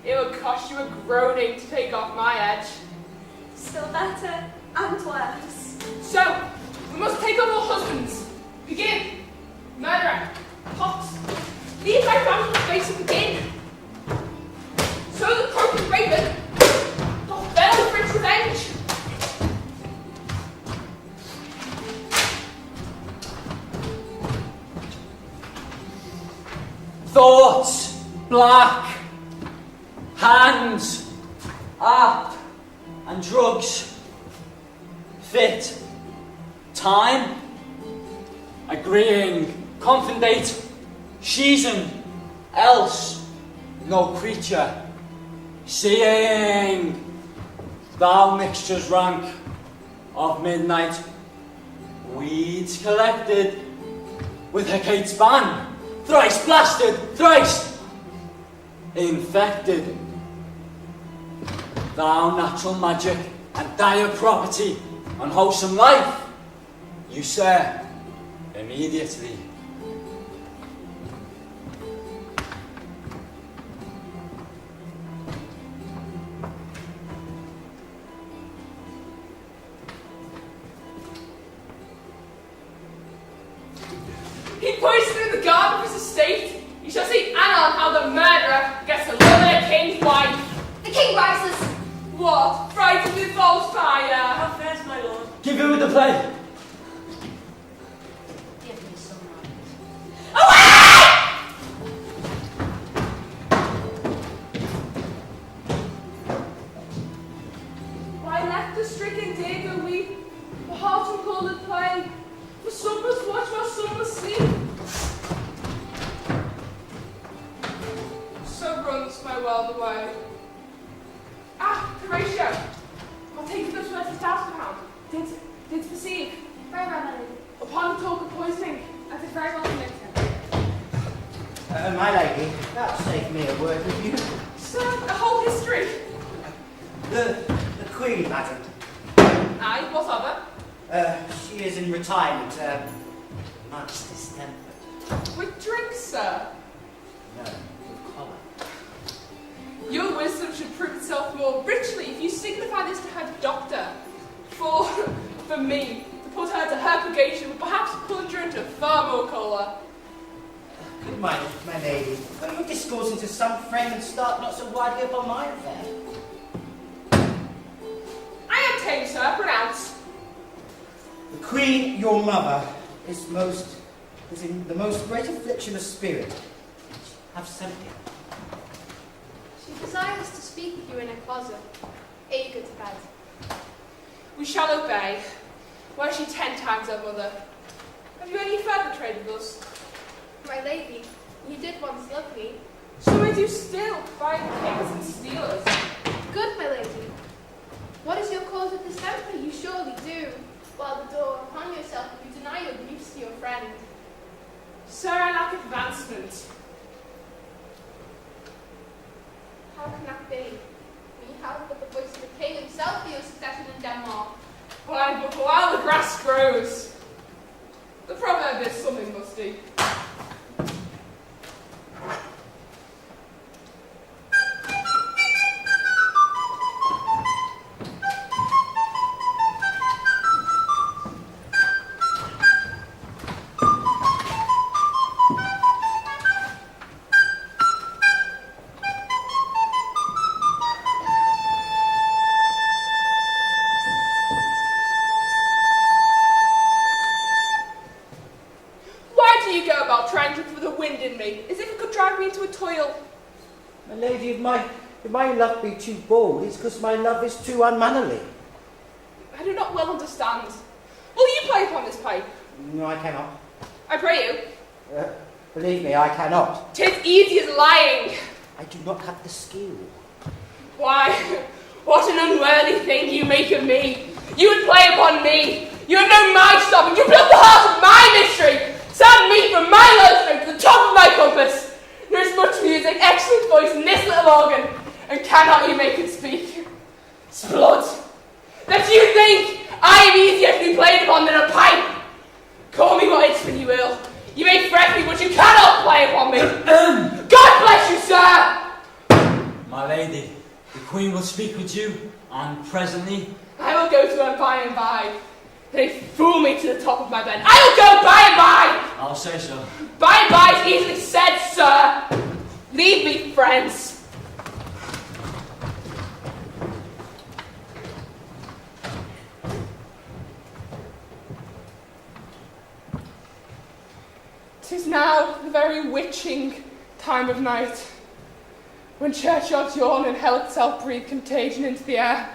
it would cost you a groaning to take off my edge. Still better and worse. So, we must take on all husbands. Begin. Murderer. Pox. Leave thy family face and begin. So the croaking raven doth bear for its revenge. Thoughts, black, hands, app, and drugs, fit, time, agreeing, confidate, season, else, no creature, seeing, thou mixtures rank of midnight, weeds collected, with Hecate's ban, thrice blasted, thrice infected. Thou natural magic and dire property, unwholesome life, you say immediately. He poisoned in the garden of his estate. You shall see anon how the murderer gets to live in a king's wife. The king rises. What? Frightened with false fire? How fares, my lord? Give him with the play. Give me some right. Why let the stricken deer go weep? For heart and call it play. For some must watch while some must sleep. So runs my world away. Ah, Horatio! I'll take you this word to Stouthhound. Did perceive. Very well, my lady. Upon the talk of poisoning, I did very well to note him. My lady, vouchsafe me a word with you. sir, a whole history. The Queen, madam. Aye, what of her? She is in retirement, much distempered. With drink, sir. No, with choler. Your wisdom should prove itself more richly if you signify this to her doctor. For me, to put her to her purgation would perhaps plunge her into far more choler. Good mind, my lady. Put your discourse into some frame and start not so widely upon my affair. I am tame, sir. Pronounce. The Queen, your mother, is in the most great affliction of spirit. Have sent him. She desires to speak with you in a closet. Eager to bed. We shall obey. Were she 10 times our mother. Have you any further trade with us? My lady, you did once love me. So I do still, buying pigs and stealers. Good, my lady. What is your cause of distemper? You surely do. While the door upon yourself, you deny your griefs to your friend. Sir, I lack advancement. How can that be? We have but the voice of the king himself for your succession in Denmark. Why, but while the grass grows. The proverb is something musty. If my love be too bold, it's because my love is too unmannerly. I do not well understand. Will you play upon this pipe? No, I cannot. I pray you. Believe me, I cannot. 'Tis easy as lying. I do not have the skill. Why, what an unworthy thing you make of me. You would play upon me. You have known my stopping. You built the heart of my mystery. Sound me from my low string to the top of my compass. There is much music, excellent voice in this little organ, and cannot you make it speak? Splud! That you think I am easier to be played upon than a pipe! Call me what it's when you will. You may fret me, but you cannot play upon me! God bless you, sir! My lady, the Queen will speak with you, and presently... I will go to her by and by. They fool me to the top of my bed. I will go by and by! I'll say so. By and by is easily said, sir. Leave me, friends. "'Tis now the very witching time of night, when churchyards yawn and hell itself breathe contagion into the air.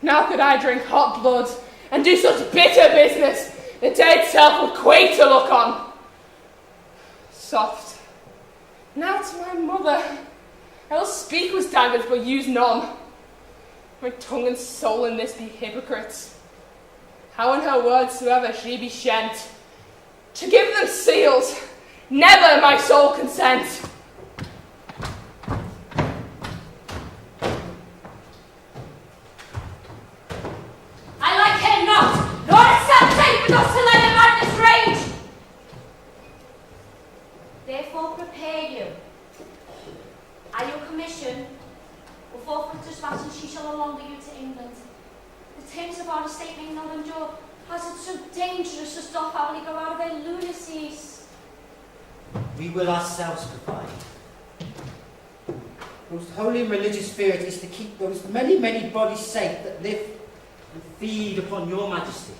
Now could I drink hot blood and do such bitter business that day itself would quake to look on. Soft. Now to my mother, I will speak with daggers but use none. My tongue and soul in this be hypocrites. How in her words soever she be shent, to give them seals, never my soul consent. I like him not, nor accept safe with us to let him out this range. Therefore prepare you. At your commission, will forfeit dispatch and she shall no longer you to England. The terms of our estate may not endure, as it's so dangerous as doth hourly go out of their lunacies. We will ourselves provide. most holy and religious spirit is to keep those many, many bodies safe that live and feed upon your majesty.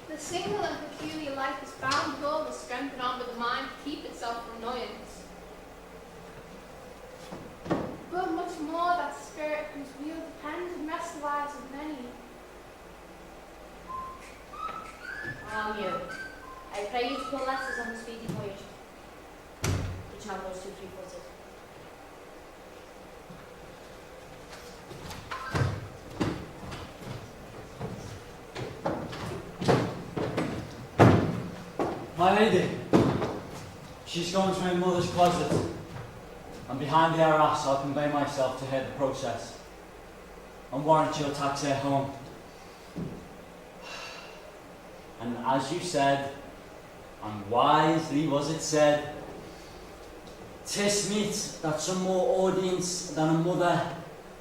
The single and peculiar life is bound with all the strength and arm of the mind to keep itself from annoyance. But much more that spirit whose will depends and rests the lives of many. Arm you. I pray you to pull letters on the speedy voyage. Which now goes to 3-footed. My lady, she's going to my mother's closet, and behind the arras I'll convey myself to hear the process, and warrant she'll tax her home. And as you said, and wisely was it said, 'tis meet that some more audience than a mother,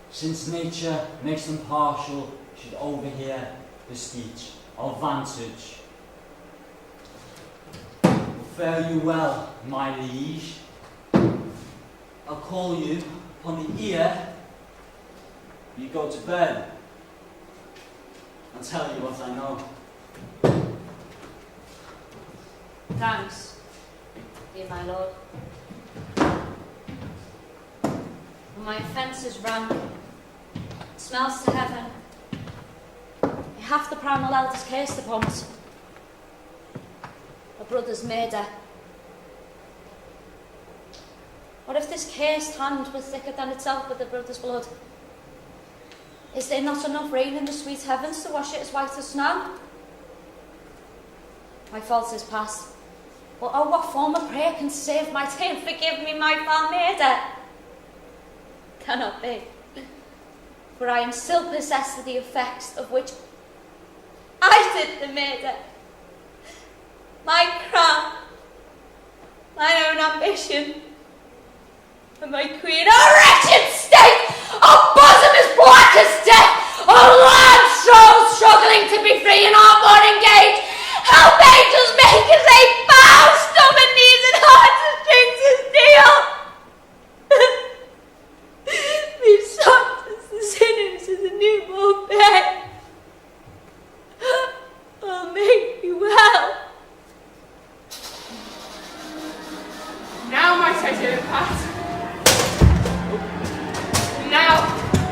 since nature makes them partial, should overhear the speech of vantage. Fare you well, my liege. I'll call you upon the ear. You go to bed and tell you what I know. Thanks, dear my lord. My offence is rank. It smells to heaven. Half the primal elders cursed upon us. A brother's murder. What if this cursed hand was thicker than itself with the brother's blood? Is there not enough rain in the sweet heavens to wash it as white as snow? My fault is past. But oh, what form of prayer can save my sin? Forgive me my foul murder. Cannot be. For I am still possessed of the effects of which I did the murder. My crown, my own ambition, and my queen, a wretched state, a bosom as black as death, a large soul struggling to be free in our morning gate. Help angels make as they bow, stubborn knees and hearts as strings as steel. Be soft as the sinners as a newborn babe. I'll make you well. Now might I do it, Pat. Now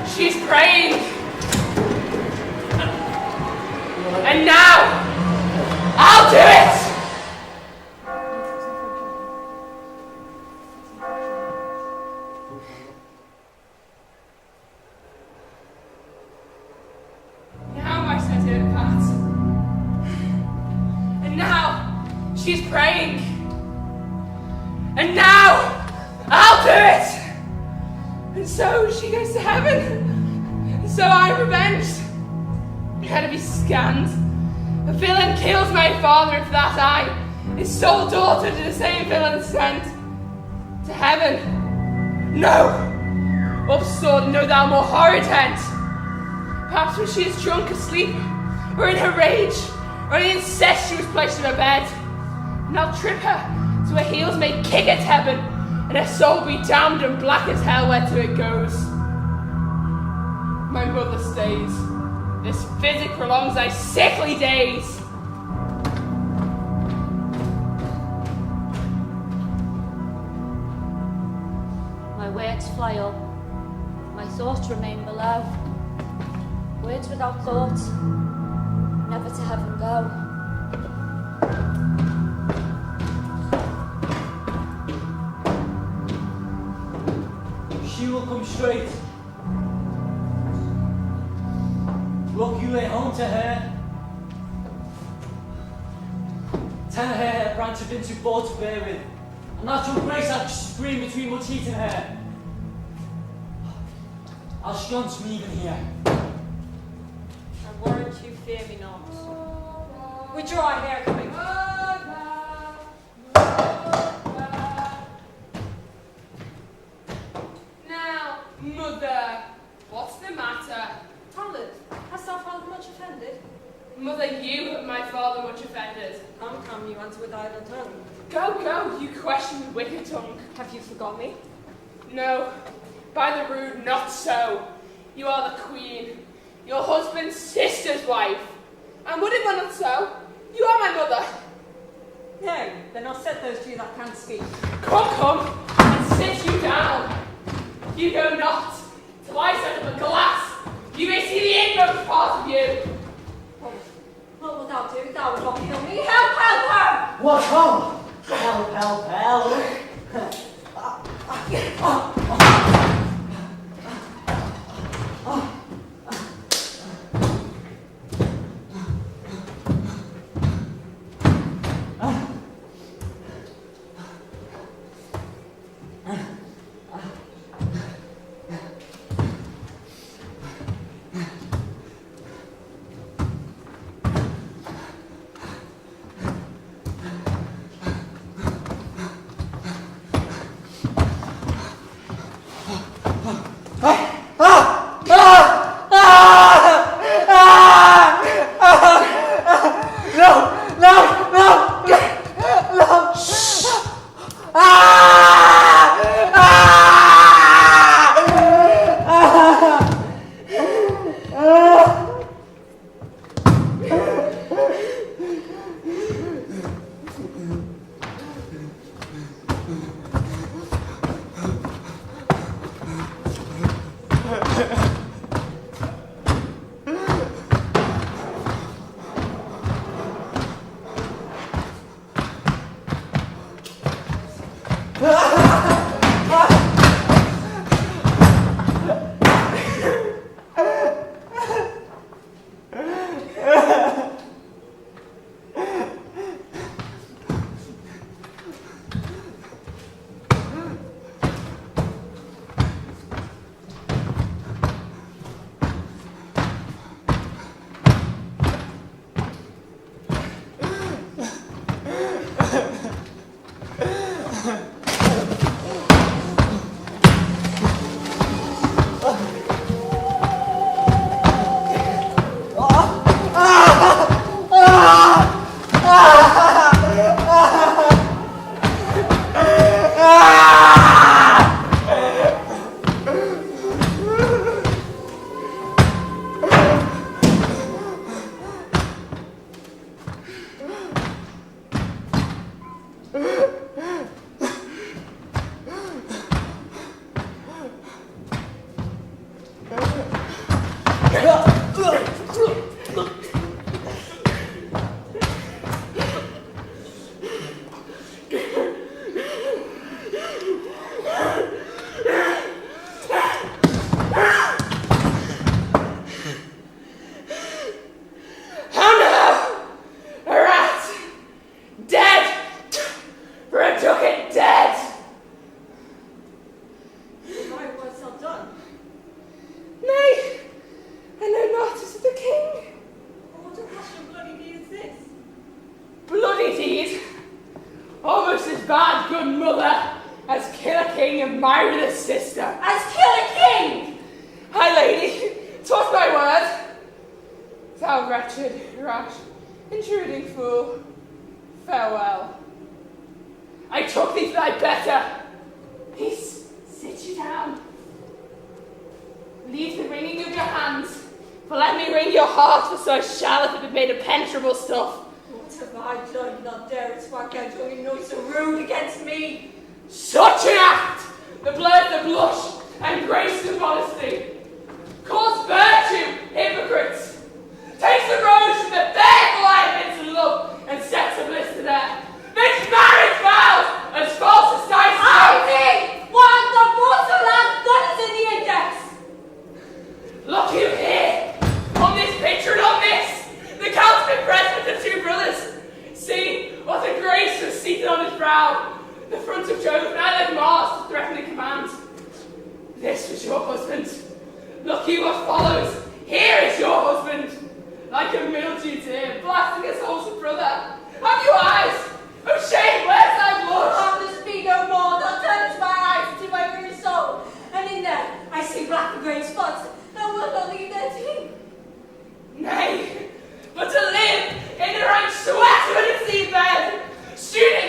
she's praying. And now I'll do it! Now might I do it, Pat. And now she's praying. And now I'll do it! And so she goes to heaven. And so I'm revenged. I had to be scanned. A villain kills my father, and for that I, his sole daughter, to the same villain sent to heaven. No! Upsword, no thou more horrid hent. Perhaps when she is drunk asleep, or in her rage, or in the incestuous place of her bed. And I'll trip her, so her heels may kick at heaven, and her soul be damned and black as hell whereto it goes. My mother stays. This physic prolongs thy sickly days. My words fly up, my thoughts remain below. Words without thought, never to heaven go. She will come straight. Look, you lay home to her. Tell her a branch of been too bold to bear with, and that your grace I'll scream between much heat and her. I'll sconce me even here. I warrant you fear me not. Withdraw our hair coming. Now, mother, what's the matter? Hamlet, hast thou father much offended? Mother, you have my father much offended. Come, you answer with idle tongue. Go, you question with wicked tongue. Have you forgot me? No, by the rood, not so. You are the queen, your husband's sister's wife. And would it were not so, you are my mother. No, then I'll set those to you that can't speak. Come, and sit you down. You go not, till I set up a glass. You may see the inmost part of you. What wilt thou do? Thou wilt not kill me. Help! What's wrong? Help.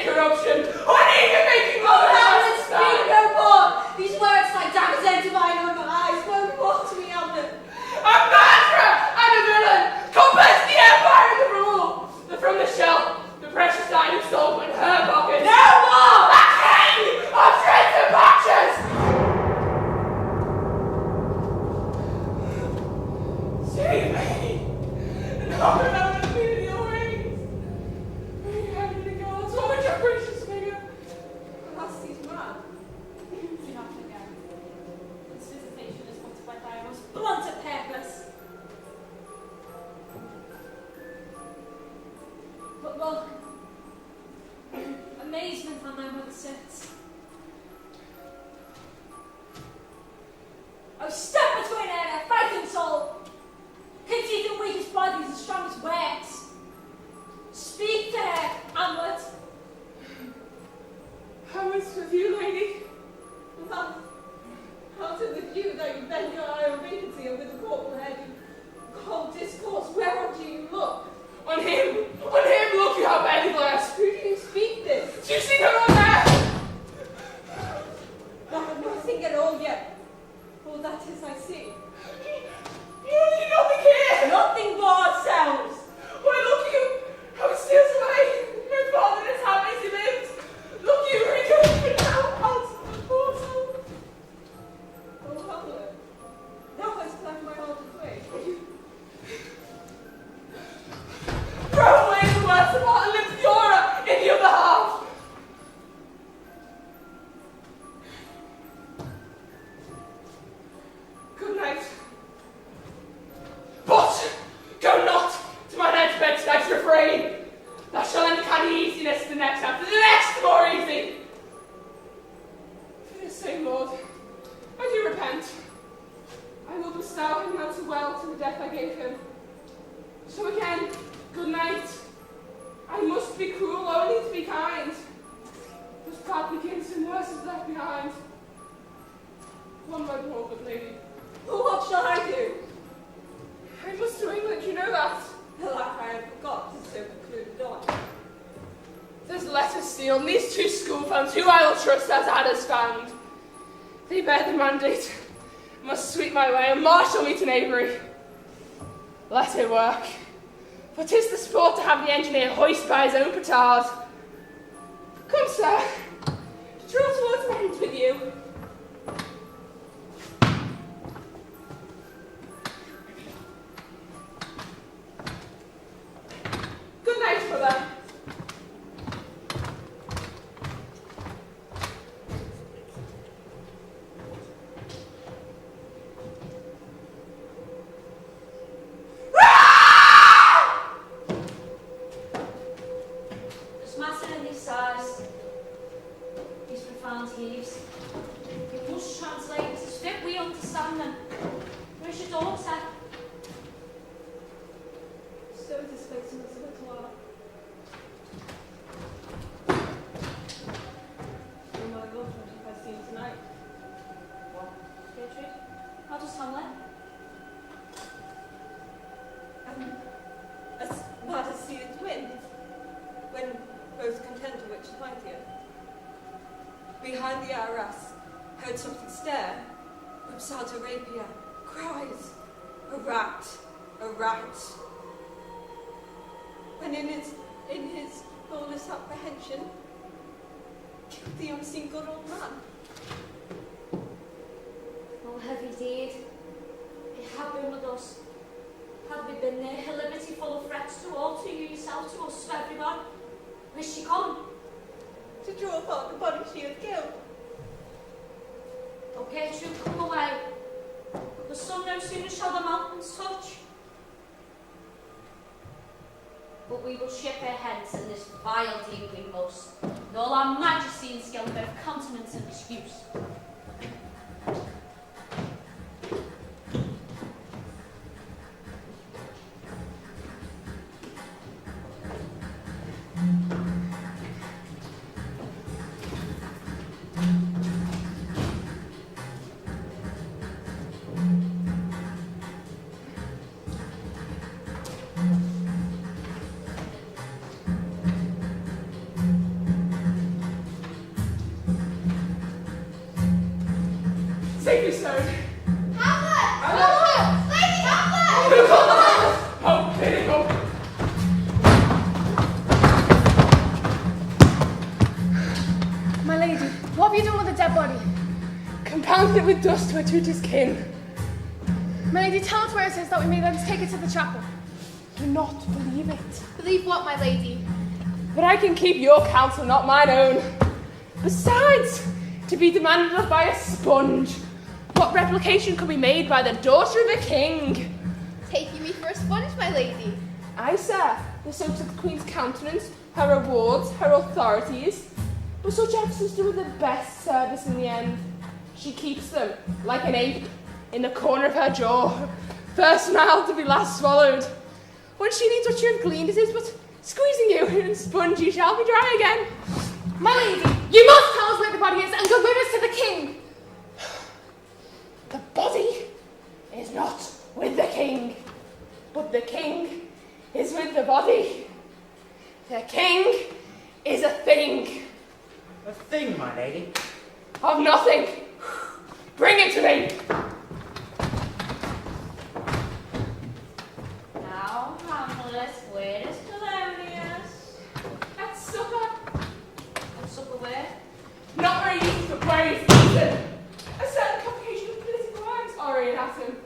Corruption, or even making love. Speak no more. These words like daggers enter mine own eyes. No more to me, Hamlet. A murderer and a villain! Compass the empire and the rule! From the shell, the precious diamond stole in her pocket. No more! A king of shreds and patches! Save me! No, no, no, me in your wings! Bring heaven to God, so much your gracious figure! Alas, he's mad. Do not forget. This visitation is motivated by our most blunt purpose. But look, amazement on my mother sits. Oh, step between her and her frightened soul. Pity the weakest bodies, the strongest words. Speak to her, Hamlet. How is with you, lady? Well, out of the view that you bend your eye on vacancy and with the corporal head you call discourse, whereon do you look? On him, look, you have any glass. Who do you speak this? Do you see her on there? I have nothing at all yet. All that is I see. You see nothing here. Nothing but sounds. Why, look you, how it steals away. My father and his hand as he lived. Look you, where he goes for now, out of the portal. Oh, Hamlet, thou hast left my heart away. Throw away the words of heart and lift the aura in the other half. Good night. But go not to my night's bed tonight's refrain. Thou shalt uncanny easiness the next after the next more easy. For this same Lord, I do repent. I will bestow him answer well to the death I gave him. So again, good night. I must be cruel only to be kind. Must God begins and worse is left behind. One word more, good lady. Well, what shall I do? I must to England, you know that. Alack, I have forgot to so concluded on. There's letters sealed, and these two schoolfellows, who I will trust as adders found. They bear the mandate, must sweep my way, and marshal me to knavery. Let it work. For 'tis the sport to have the engineer hoist by his own petard. Come, sir, to draw towards an end with you. Good night, brother. This matter in these sighs, these profound heaves, you must translate this as fit we understand them. Where's your daughter? So it is facing us a little while. Oh my God, what have I seen tonight? What? Gertrude? How does Hamlet? As mad as seeth wind, when both content to which mightier. Behind the arras, heard something stare, whips out a rapier, cries, a rat, a rat. When in his lawless apprehension, killed the unseen good old man. Oh, heavy deed. He had been with us. Had we been there, her liberty full of threats to all, to you yourself, to us, to everyone. Where's she come? To draw apart the body she had killed. Oh, Gertrude, come away. The sun no sooner shall the mountains touch. But we will ship her hence, and this vile deed we must, with all our majesty and skill, both countenance and excuse. Sacred stone. Hamlet! Lady Hamlet! Oh, pitiful. My lady, what have you done with the dead body? Compounded it with dust to a tutor's kin. My lady, tell us where it is that we may then take it to the chapel. Do not believe it. Believe what, my lady? But I can keep your counsel, not mine own. Besides, to be demanded of by a sponge, what replication could be made by the daughter of a king? Taking me for a sponge, my lady. Aye, sir, the soaps of the Queen's countenance, her rewards, her authorities. But such emphasis do her the best service in the end. She keeps them, like an ape, in the corner of her jaw, first smiled to be last swallowed. When she needs what you have gleaned, it is but squeezing you, and sponge you shall be dry again. My lady, you must tell us where the body is and go with us to the king. The body is not with the king, but the king is with the body. The king is a thing. A thing, my lady. Of nothing. Bring it to me. Now, Hamlet, where is Polonius? At supper. At supper where? Not where he eats, but where he's eaten. A certain complication of political rhymes already at him.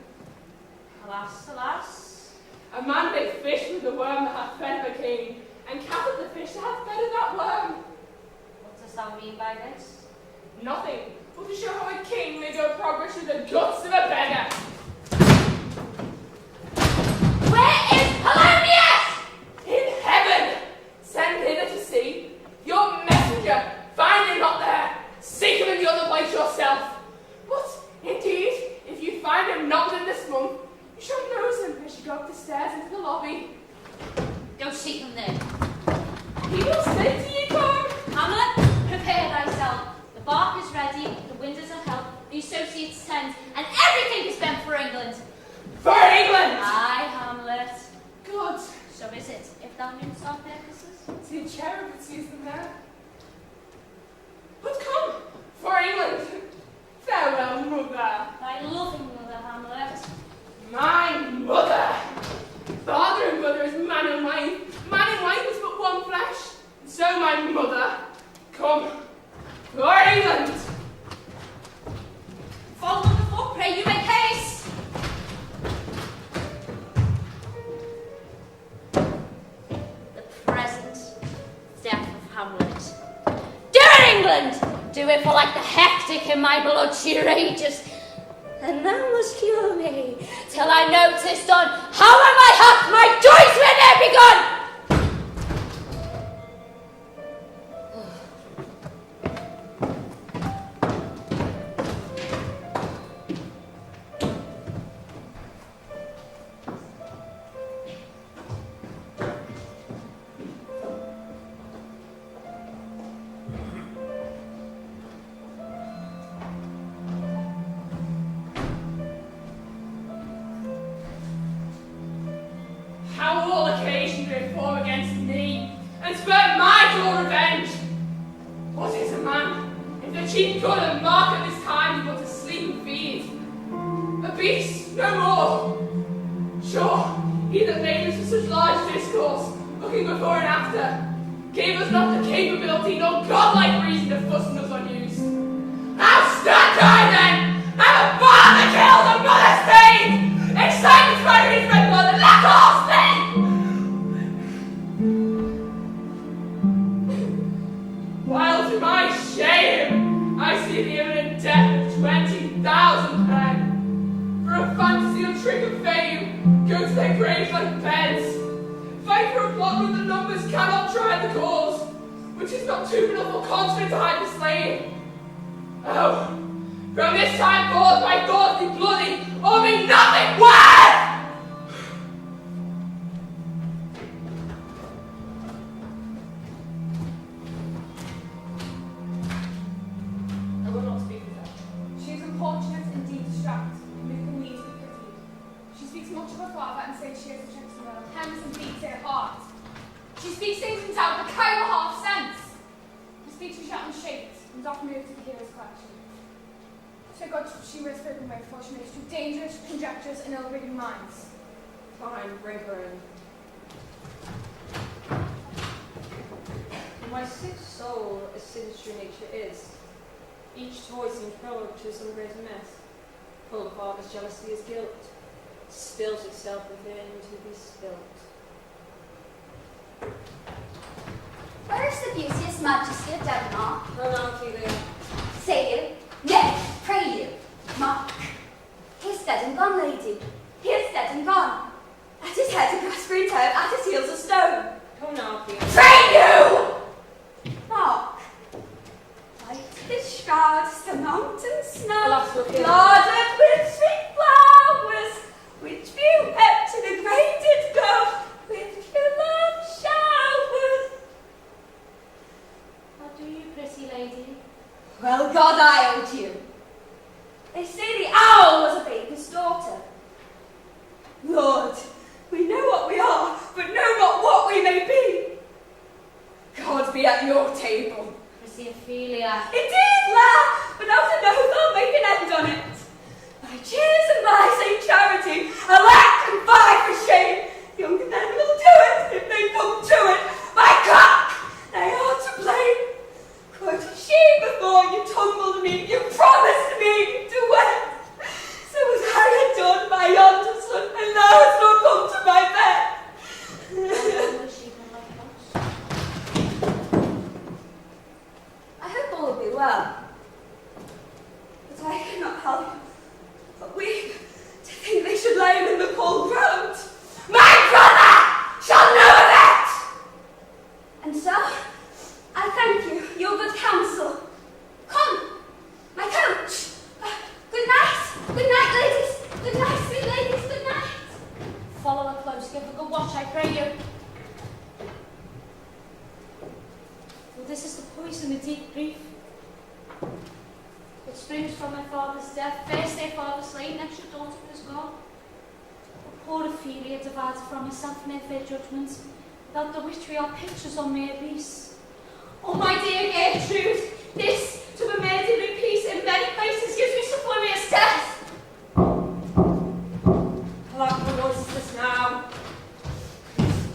Alas, alas. A man may fish with the worm that hath fed the king, and cattle the fish that hath fed that worm. What dost thou mean by this? Nothing, but to show how a king may go progress with the guts of a beggar. Where is Polonius? In heaven! Send hither to see. Your messenger, find him not there. Seek him in the other place yourself. But, indeed, if you find him not within this month, you shall nose him as you go up the stairs into the lobby. Go seek him there. He will say to you, come. Hamlet, prepare thyself. The bark is ready, the windows are held, the associates tend, and everything is bent for England. For England! Aye, Hamlet. Good. So is it, if thou knewest our purposes? See a cherub that sees them there. But come, for England. Farewell, mother. Thy loving mother, Hamlet. My mother. Father and mother is man and wife. Man and wife is but one flesh. And so my mother. Come, for England. Follow the foot, pray you make haste. The present death of Hamlet. Do it, England! Do it, for like the hectic in my blood she rages. And thou must cure me, till I noticed on how am I hath my joys were there begun! How will all occasion to inform against me, and spur my dull revenge? What is a man, if the chief good and mark at this time be but to sleep and feed? A beast, no more. Sure, he that made us for such large discourse, looking before and after, gave us not the capability nor godlike reason to fuss us unused. How stand I then? I'm a father killed, a mother stained! Excited by his red blood, and let all sing! While to my shame, I see the imminent death of 20,000 men. For a fantasy or trick of fame, go to their graves like beds. Fight for a plot when the numbers cannot try the cause, which is not too enough or constant to hide the slain. Oh, from this time forth my thoughts be bloody, or be nothing worth! I will not speak with her. She is unfortunate and deep distraught, and with the need to be pitied. She speaks much of her father and says she has a Shakespeare that hems and beats her heart. She speaks things in doubt that carry her half sense. Her speech is shut and shaped, and is often moved to the hearer's question. To God she was spoken by, for she makes too dangerous conjectures and ill-reading minds. Fine, bring her in. In my sick soul, as sinister nature is, each toy seems prologue to some greater mess, full of father's jealousy as guilt, spills itself within to be spilt. Where is the beauteous majesty of Denmark? Run on, Ophelia. Say you, nay, pray you, Mark. He is dead and gone, lady. He is dead and gone. At his head a grass-green toad, at his heels a stone. Come now, Ophelia. Pray you! Mark. White his shrouds, the mountain snow, Alas, look here. guarded with sweet flowers, which few kept to the great did go, with love showers. What do you, pretty lady? Well, God, I owed you. They say the owl was a baker's daughter. Lord, we know what we are, but know not what we may be. God be at your table. Pretty Ophelia. Indeed, lad, but out of no thought make an end on it. By cheers and by Saint Charity, alack and fie for shame. Young men will do it if they come to it. By cock, they are to blame. Quoted she before you tumbled me, you promised me to wed. So was I had done by yonder sun, and now it's not come to my bed. I hope all will be well. But I cannot help but weep to think they should lay him in the cold ground. My brother shall know of it! And so, I thank you, your good counsel. Come, my coach. Good night, ladies. Good night, sweet ladies, good night. Follow her close, give a good watch, I pray you. Well, this is the poison, the deep grief. It springs from my father's death. First their father slain, next your daughter was gone. Poor Ophelia, divided from herself in her fair judgments, without the which we are pictures on mere beasts. Oh, my dear Gertrude, this to be made in peace in many places gives me sublimious death. Alack, what noise is this now?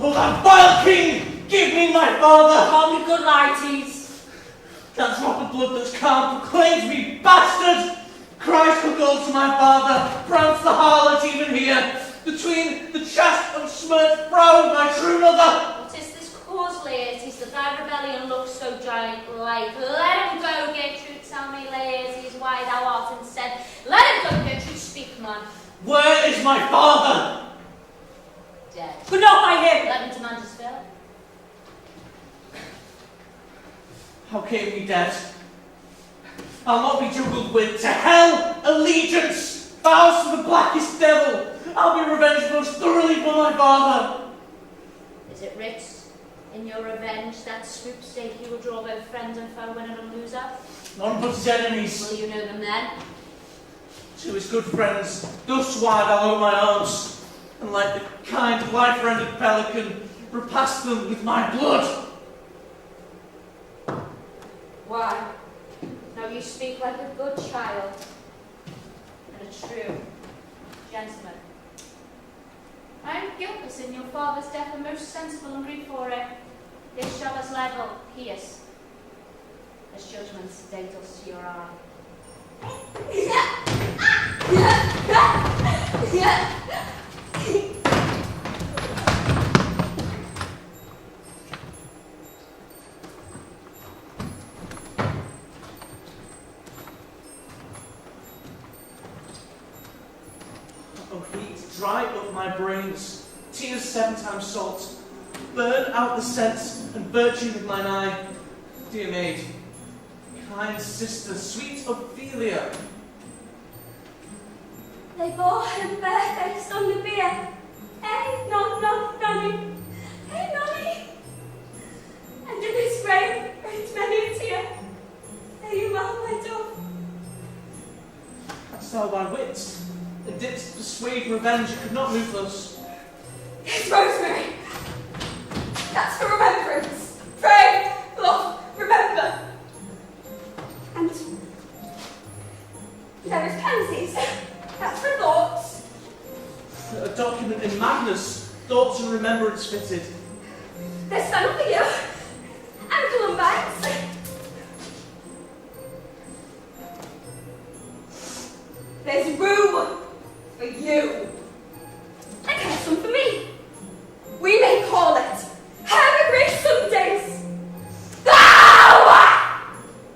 Oh, that vile king! Give me my father! Call me good lighties. That drop of blood that's calm proclaims me bastard! Christ will go to my father, prance the harlot even here, between the chest of smirched brow of my true mother! What is this cause, Laertes, that thy rebellion looks so giant like? Let him go, Gertrude, tell me, Laertes, why thou art instead. Let him go, Gertrude, speak, man. Where is my father? Dead. But not by him! Let him demand his fill. How came we dead? I'll not be juggled with. To hell, allegiance, vows to the blackest devil. I'll be revenged most thoroughly for my father. Is it writ in your revenge that swoop stake you will draw both friend and foe, winner and loser? None but his enemies. Will you know them then? To his good friends, thus wide I'll open my arms, and like the kind, life-rendered pelican, repast them with my blood. Why? Now you speak like a good child and a true gentleman. I am guiltless in your father's death and most sensible and grief for it. This shall as level pierce as judgment's date us to your eye. Oh, heat, dry up my brains, tears 7 times salt, burn out the sense and virtue of mine eye. Dear maid, kind sister, sweet Ophelia. They bore him barefaced on the bier. Hey, nonny. Hey, nonny. And in his grave, great many a tear. Are you well, my dove? Hast thou thy wits, and didst persuade revenge could not move thus? Yes, Rosemary. That's for remembrance. Pray, love, remember. And there A document in madness, thoughts and remembrance fitted. There's some for you. Ankle and banks. There's room for you. And there's some for me. We may call it Hammer Grace Sundays. Thou!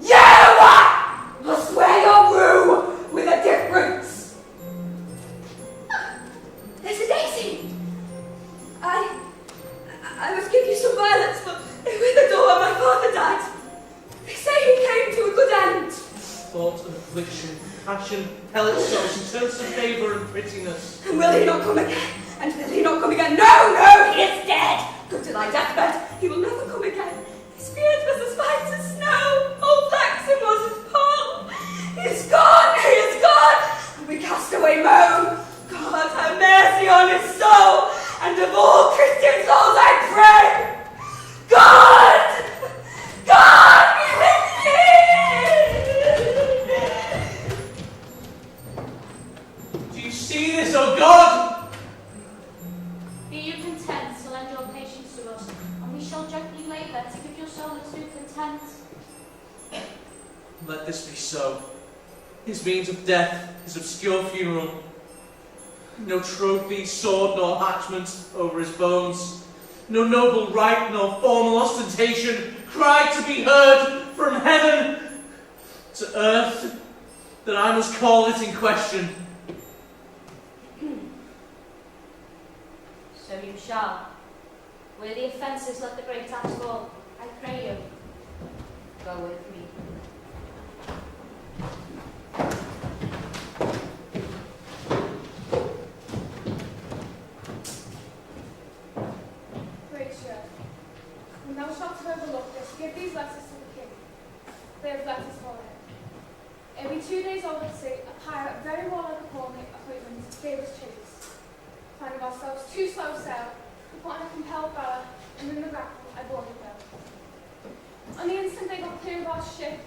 You must wear your rue with a difference. There's a daisy. I must give you some violets, but they withered all when my father died. They say he came to a good end. Thought and affliction, passion, hell itself, she turns to favour and prettiness. And will he not come again? And will he not come again? No, he is dead. Go to thy deathbed. He will never come again. His beard was as white as snow. Old flaxen was his pearl. He is gone, he is gone. And we cast away moan. God have mercy on his soul. And of all Christian souls I pray. God! God be with you! Do you see this, O God? Be you content to lend your patience to us, and we shall gently labour to give your soul its due content. Let this be so. His means of death, his obscure funeral. No trophy, sword, nor hatchment over his bones. No noble rite, nor formal ostentation. Cry to be heard from heaven to earth, that I must call it in question. So you shall. Where the offences, let the great axe fall. I pray you, go with me. When thou shalt have overlooked this, give these letters to the king. They have letters for him. Every 2 days over the sea, a pirate, very warlike appointment, gave us chase. Finding ourselves too slow sail, we put on a compelled ballad, and in the grapple I boarded them. On the instant they got clear of our ship,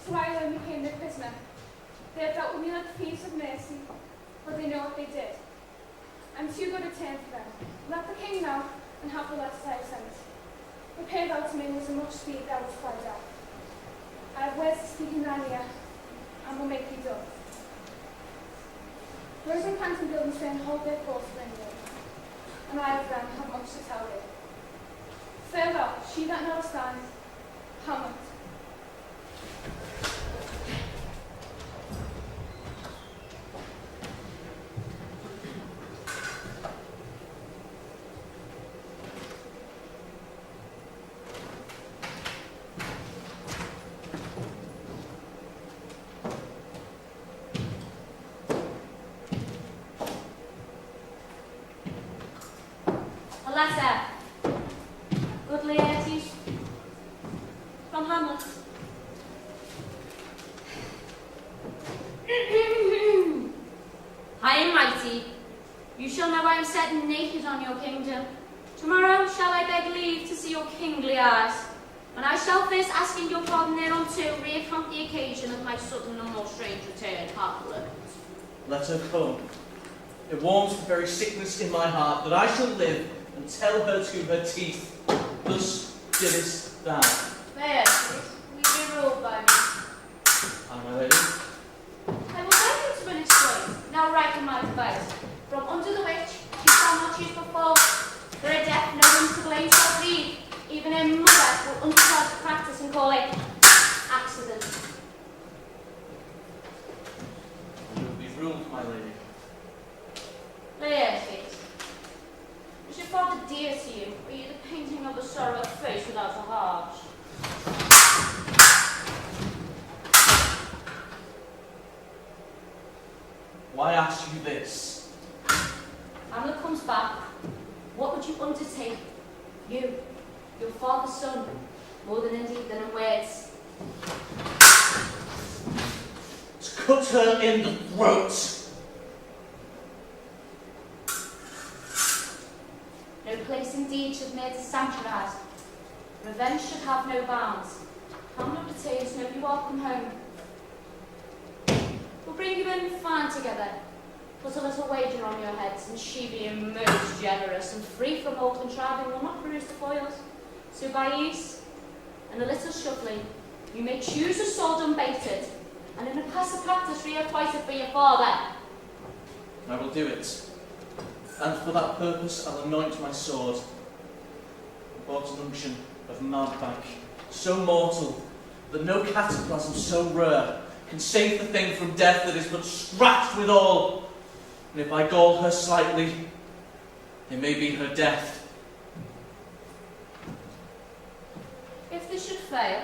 so I alone became their prisoner. They have dealt with me like thieves of mercy, but they know what they did. I'm too good a turn for them. Let the king know, and have the letters I have sent. Prepare thou to me with as much speed thou wilt fly down. I have words to speak in thine ear, and will make thee dumb. Rose and Pant and Guildenstern hold their course for England, and I of them have much to tell thee. Farewell, she that now stands, Hamlet. A letter. Good Laertes. From Hamlet. High and mighty, you shall know I am setting naked on your kingdom. Tomorrow shall I beg leave to see your kingly eyes, and I shall first asking your pardon thereunto reaccount the occasion of my sudden and most strange return, Hamlet. Let her come. It warms the very sickness in my heart that I shall live and tell her to her teeth, thus didst thou. Laertes, will you be ruled by me? Aye, my lady. I will beg you to illustrate, now right in my device, from under the which you shall not use before. For a death no one to blame shall read, even a mother will understand to practice and call it accident. You will be ruled, my lady. Laertes, is your father dear to you, or are you the painting of a sorrow face without a heart? Why ask you this? Hamlet comes back. What would you undertake? You, your father's son, more than indeed than in words. To cut her in the throat. No place indeed should murder sanctuarize. Revenge should have no bounds. Hamlet returns, know you are come home. We'll bring you in fine together. Put a little wager on your heads, and she, being most generous and free from all contriving, will not bruise the foils. So by ease and a little shuffling, you may choose a sword unbaited, and in a pass of practice reacquite it for your father. I will do it. And for that purpose I'll anoint my sword. A God's unction of mountebank, so mortal that no cataplasm so rare can save the thing from death that is but scratched withal. And if I gall her slightly, it may be her death. If this should fail,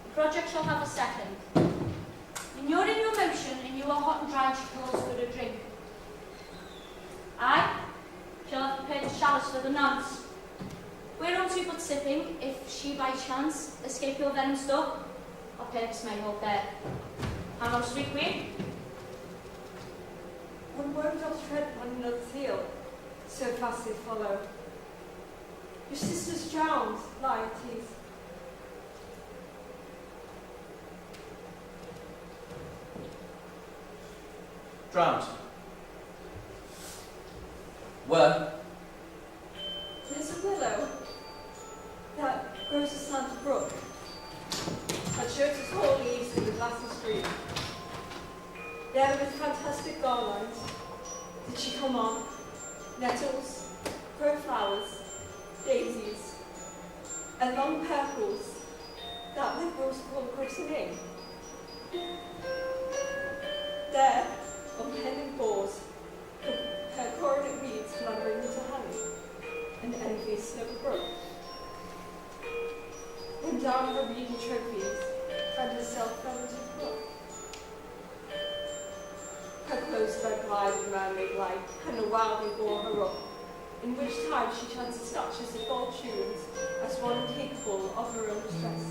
the project shall have a second. And you're in your motion, and you are hot and dry, she calls for a drink. I shall have prepared a chalice for the nuns. Whereunto but sipping, if she by chance escape your venom store, our purpose may hold there. How long, sweet queen? One word doth tread on another's heel, so fast they follow. Your sister's drowned, lie at ease. Drowned. Where? There's a willow that grows aslant a brook, that shows its whole leaves in the glassy stream. There with fantastic garlands did she come on, nettles, crow flowers, daisies, and long purples that with rose call christening. There, on pendant boars, her coronet weeds fluttering into honey, and envious never broke. And down her reedy trophies, and herself fell into the brook. Her clothes like glide in mermaid light, and a wildly bore her up, in which time she chanced snatches of bold tunes, as one incapable of her own distress.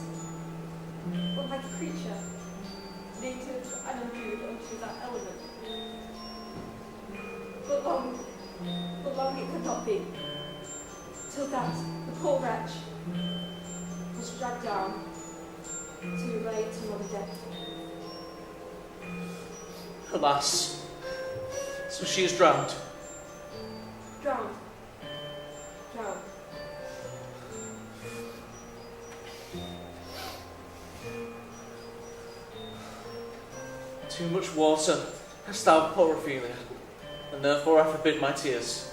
But like a creature, native and imbued unto that element. But long it could not be, till that the poor wretch was dragged down to lay to another death. Alas, so she is drowned. Drowned. Drowned. Too much water hast thou, poor Ophelia, and therefore I forbid my tears.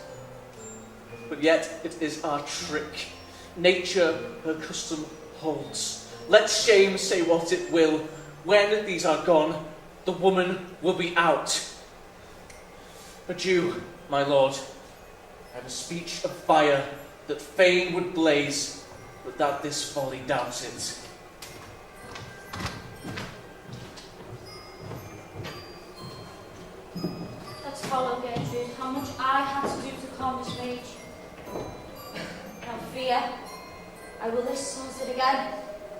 But yet it is our trick. Nature her custom holds. Let shame say what it will. When these are gone, the woman will be out. But you, my lord, have a speech of fire that fain would blaze, but that this folly doubts it. Let's follow, Gertrude, how much I had to do to calm this rage. Now fear, I will this sunset again.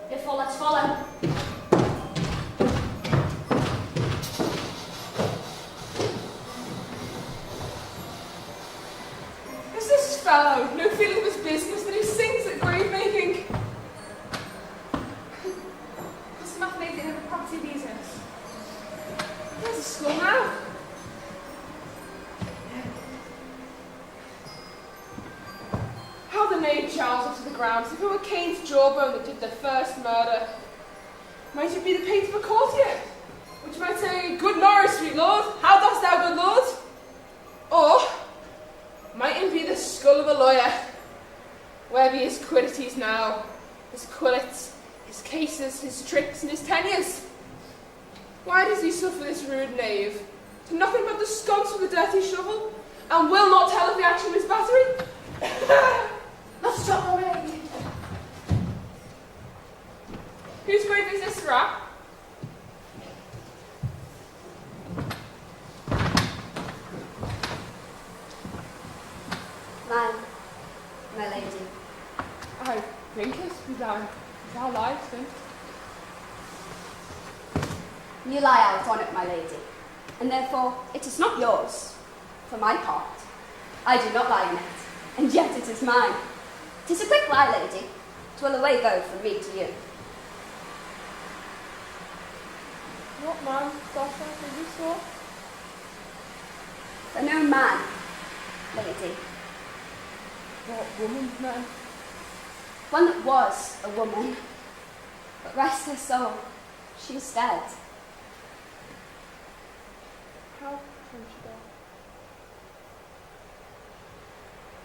Therefore, let's follow. Is this fellow no feeling of his business that he sings at grave making? What's the matter, lady, in the property business? There's a skull now. How the knave charles up to the ground as if it were Cain's jawbone that did the first murder. Might it be the pate of a courtier, which might say, "Good Norris, sweet lord, how dost thou, good lord?" Or might it be the skull of a lawyer? Where be his quiddities now, his quillets, his cases, his tricks, and his tenures? Why does he suffer this rude knave? To nothing but the sconce with the dirty shovel, and will not tell of the action of his battery? Let's stop already. Whose grave is this, Rat? Mine, my lady. I thinkest be thou liest, then. You lie out on it, my lady, and therefore it is not yours. For my part, I do not lie in it, and yet it is mine. 'Tis a quick lie, lady. 'Twill away go from me to you. What man doth thou think you saw? For no man, lady. What woman, then? One that was a woman, but rest her soul, she's dead. How came she die?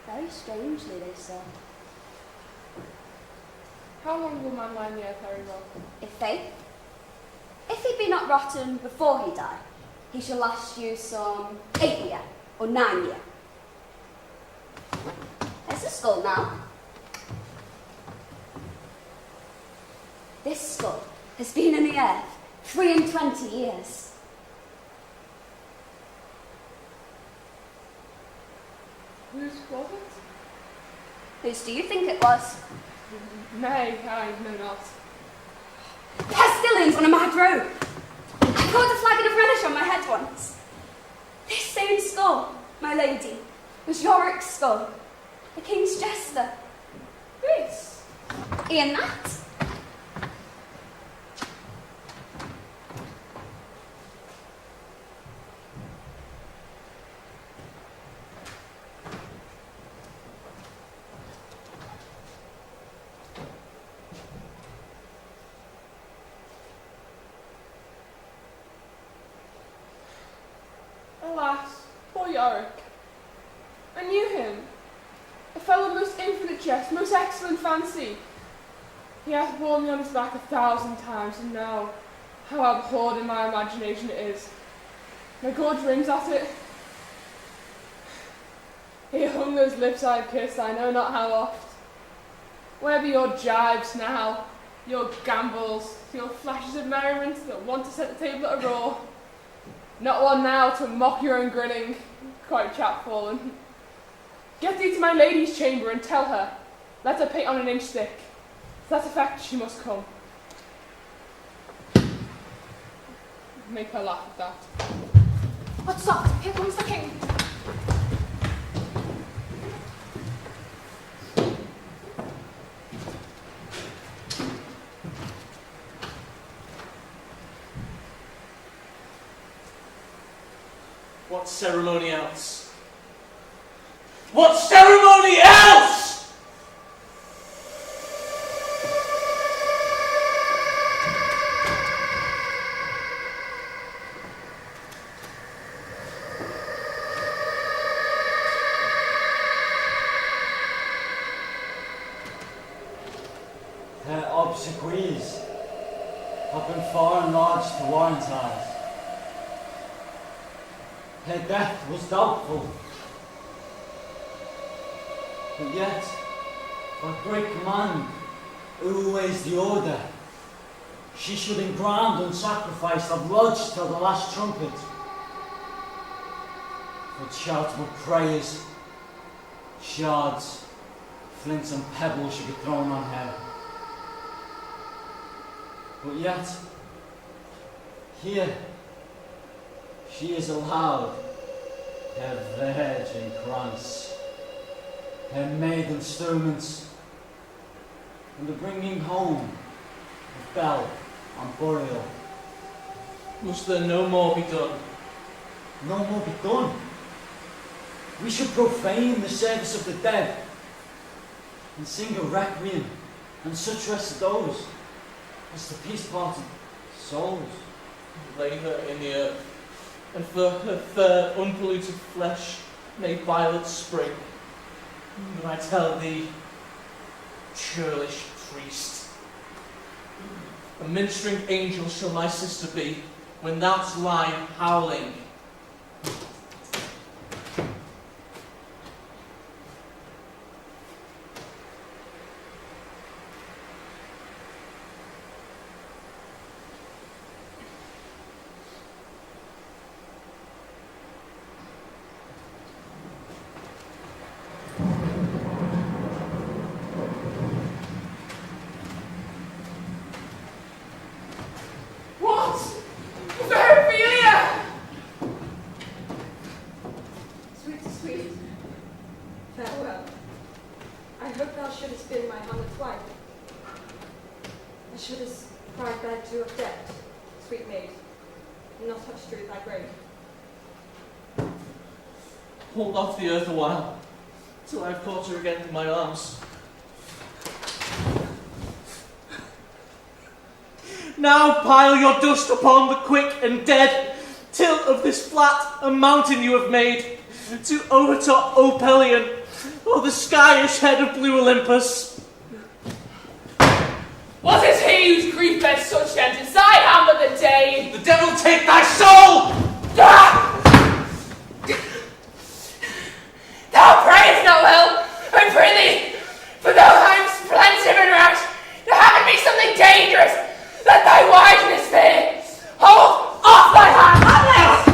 Very strangely, they say. How long will man lie in the earth, Harry Rob? If he be not rotten before he die, he shall last you some 8 year or 9 year. There's a skull now. This skull has been in the earth 23 years. Whose was it? Whose do you think it was? Nay, I know not. Pestilence on a mad road. I caught a flagon of relish on my head once. This same skull, my lady, was Yorick's skull, the king's jester. This? Ian that? Alas, poor Yorick. I knew him. A fellow of most infinite jest, most excellent fancy. He hath borne me on his back 1,000 times, and now, how abhorred in my imagination it is. My gorge rings at it. He hung those lips I had kissed, I know not how oft. Where be your jibes now, your gambols, your flashes of merriment that want to set the table at a roar? Not one now to mock your own grinning, quite chapfallen. Get thee to my lady's chamber and tell her, let her paint on an inch thick. To that effect she must come. Make her laugh at that. What's up? Here comes the king. What ceremony else? What ceremony else? Her obsequies have been far enlarged to warrant eyes. Her death was doubtful, but yet, by great command, who weighs the order, she should in ground unsacrificed have lodged till the last trumpet. For charitable prayers, shards, flints and pebbles should be thrown on her. But yet, here, she is allowed her virgin krans, her maiden instruments, and the bringing home of bell and burial. Must there no more be done? No more be done. We should profane the service of the dead and sing a requiem and such rest of those as the peace-parted souls. Lay her in the earth, and for her fair, unpolluted flesh may violets spring. But I tell thee, churlish priest, a ministering angel shall my sister be, when thou'st lie howling. hold off the earth a while, till I have caught her again in my arms. Now pile your dust upon the quick and dead, till of this flat a mountain you have made, to overtop Opelion, or the skyish head of blue Olympus. What is he whose grief bears such end? Is thy Hamlet the day? The devil take thy soul! Thou prayest not well, I pray thee, for though I am splensive and rash, there happen me something dangerous, let thy wiseness fear. Hold off thy hand, Hamlet!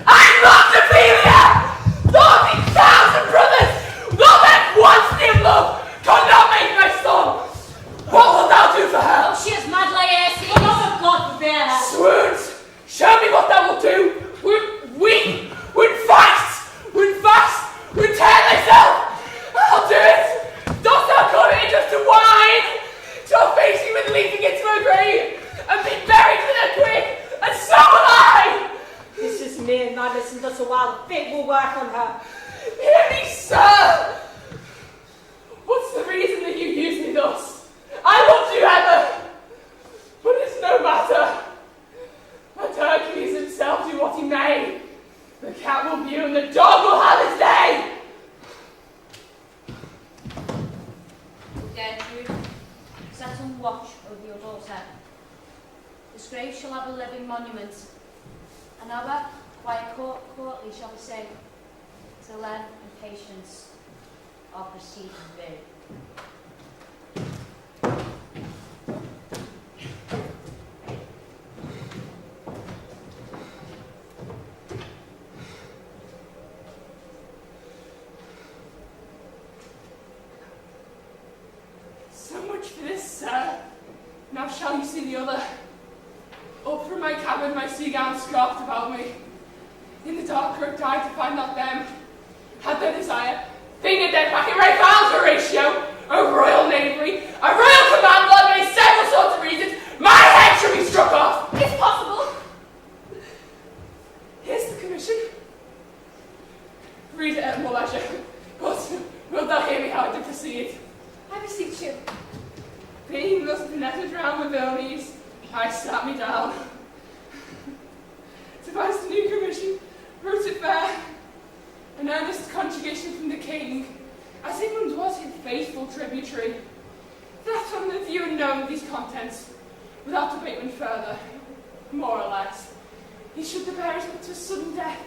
I'm not Ophelia! 40,000 brothers, not that once in love, could not make my son. What wilt thou do for her? Oh, she is mad Laertes, for love of God forbear her. Swoons, show me what thou wilt do. Weep, would fast, would tear thyself. I'll do it. Dost thou call it just to whine? To face you with leaping into her grave, and be buried with her quick, and so will I. This is mere madness, and thus a while fate will work on her. Hear me, sir. What's the reason that you use me thus? I will do ever, but it's no matter. Let Hercules himself do what he may. The cat will mew and the dog will have his day. Gertrude, set on watch over your daughter. This grave shall have a living monument. Another, quiet courtly shall we sing, till then in patience our proceedings vary. So much for this, sir. Now shall you see the other. Up from my cabin, my sea gown scarfed about me. In the dark kirk died to find not them. Had their desire, fingered their packet, right found Horatio, a royal knavery, a royal command, blood made several sorts of reasons. My head should be struck off. It's possible. Here's the commission. Read it at more leisure. But wilt thou hear me how it did proceed? I beseech you. Being thus netted round with villainies, I sat me down. Devised a new commission, wrote it fair, an earnest conjugation from the king, as England was his faithful tributary, that on the view and known of these contents, without abatement further, more or less, he should the bearers but to sudden death,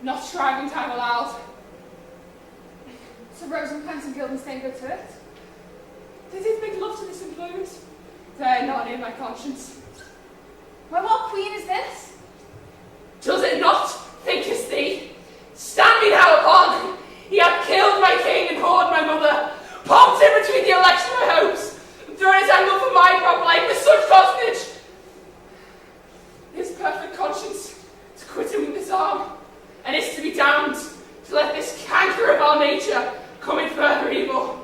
not striving time allowed. So Rosencrantz and Guildenstern go to it? They did make love to this employment. They're not in my conscience. Why, what queen is this? Does it not, thinkest thee? Stand me thou upon! He hath killed my king and whored my mother, pumped him between the election of my hopes, and thrown his angle for my proper life with such hostage. His perfect conscience to quit him with this arm, and is to be damned to let this canker of our nature come in further evil.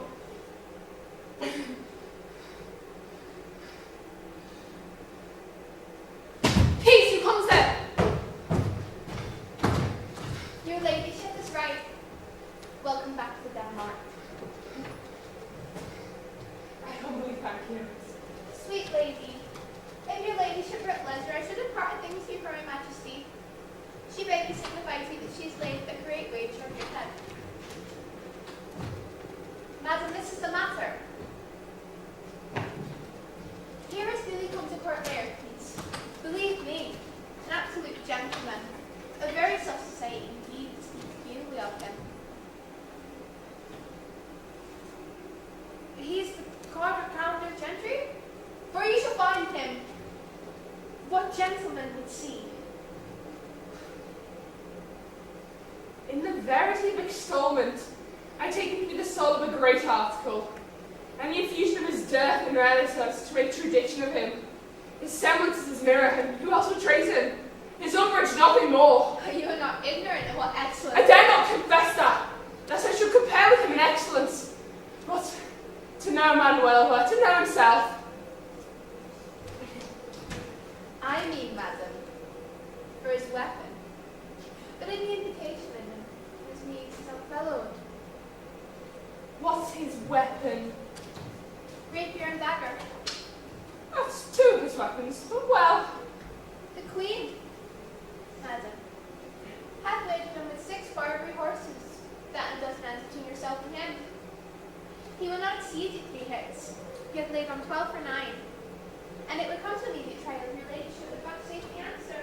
Peace, who comes there? Your ladyship is right. Welcome back to Denmark. I humbly thank you. Sweet lady, if your ladyship were at leisure, I should impart things to you from my majesty. She bade me signify to you that she has laid a great wager on your head. Madam, this is the matter. Here has Billy come to court Laertes. Believe me, an absolute gentleman. A very soft society indeed to speak beautifully of him. He is the quarter-pounder gentry, for you shall find him what gentlemen would see. In the verity of extolment, I take him to be the soul of a great article, and the infusion of his dearth and renaissance to make tradition of him. His semblance is his mirror, and who else would trace him? His umbrage nothing more. You are not ignorant of what excellence. I dare not confess that, lest I should compare with him in excellence. But to know a man well were to know himself. I mean, madam, for his weapon. But in the education in him. His needs still fellowed. What's his weapon? Rapier and dagger. That's two of his weapons. Oh, well. The Queen, madam, had wagered him with 6 Barbary horses, that and dozen hands between yourself and him. He will not exceed 3 hits. He hath laid on 12 for 9. And it would come to immediate trial if your ladyship would vouchsafe the answer.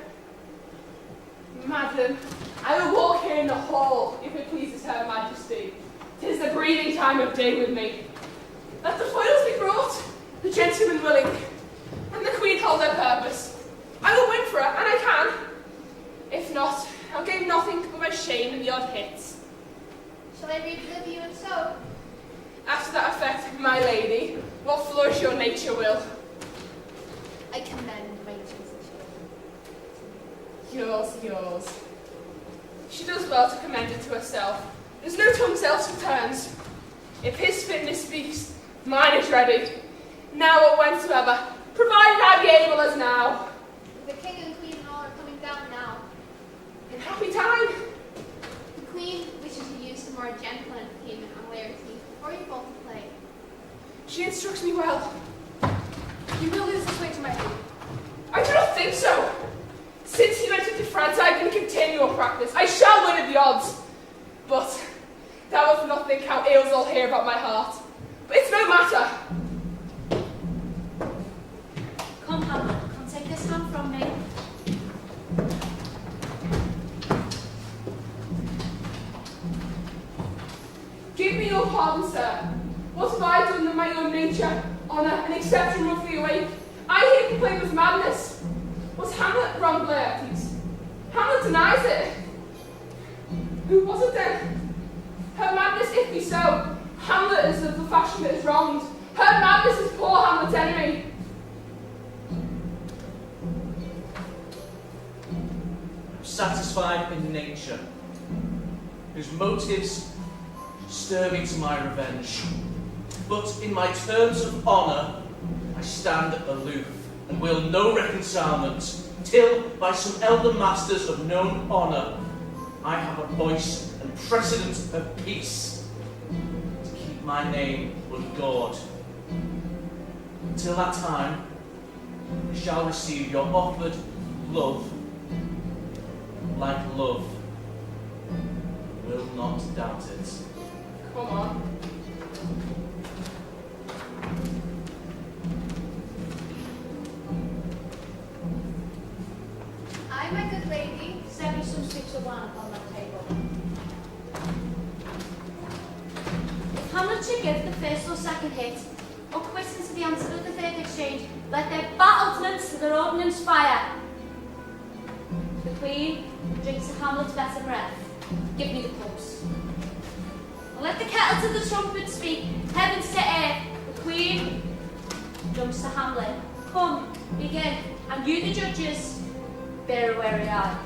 Madam, I will walk here in the hall, if it pleases her majesty. 'Tis the breathing time of day with me. Let the foils be brought, the gentleman willing, and the queen hold her purpose. I will win for her, and I can. If not, I'll gain nothing but my shame and the odd hits. Shall I read the view and so? After that effect, my lady, what flourish your nature will. I commend my Yours. She does well to commend it to herself. There's no tongue else returns. If his fitness speaks, mine is ready. Now or whensoever, provided I be able as now. The king and queen and all are coming down now. In happy time. The queen wishes to use some more gentle entertainment on Laertes before you fall to play. She instructs me well. You will lose this way to my lady. I do not think so. Since he went into France, I have been continual practice. I shall win at the odds. But that was nothing how ill all hear about my heart. But it's no matter. Come, Hamlet, come take this hand from me. Give me your pardon, sir. What have I done that my own nature, honour, and exception roughly awake? I here complain with madness. Was Hamlet wrong, Laertes? Hamlet denies it. Who was it then? Her madness, if be so. Hamlet is of the fashion that is wronged. Her madness is poor Hamlet's enemy. I'm satisfied in nature, whose motives stir me to my revenge. But in my terms of honour, I stand aloof, and will no reconcilement, till by some elder masters of known honour, I have a voice and precedent of peace, to keep my name with God. Until that time, I shall receive your offered love, like love, will not doubt it. Come on. I, my good lady, Set me some sticks of wine upon that table. If Hamlet should give the first or second hit, or question to the answer of the third exchange, let their battlements to their ordnance fire. The Queen drinks of Hamlet's better breath. Give me the cups. And let the kettle to the trumpet speak, heavens to earth. The Queen jumps to Hamlet. Come, begin, and you the judges, bear a wary eye.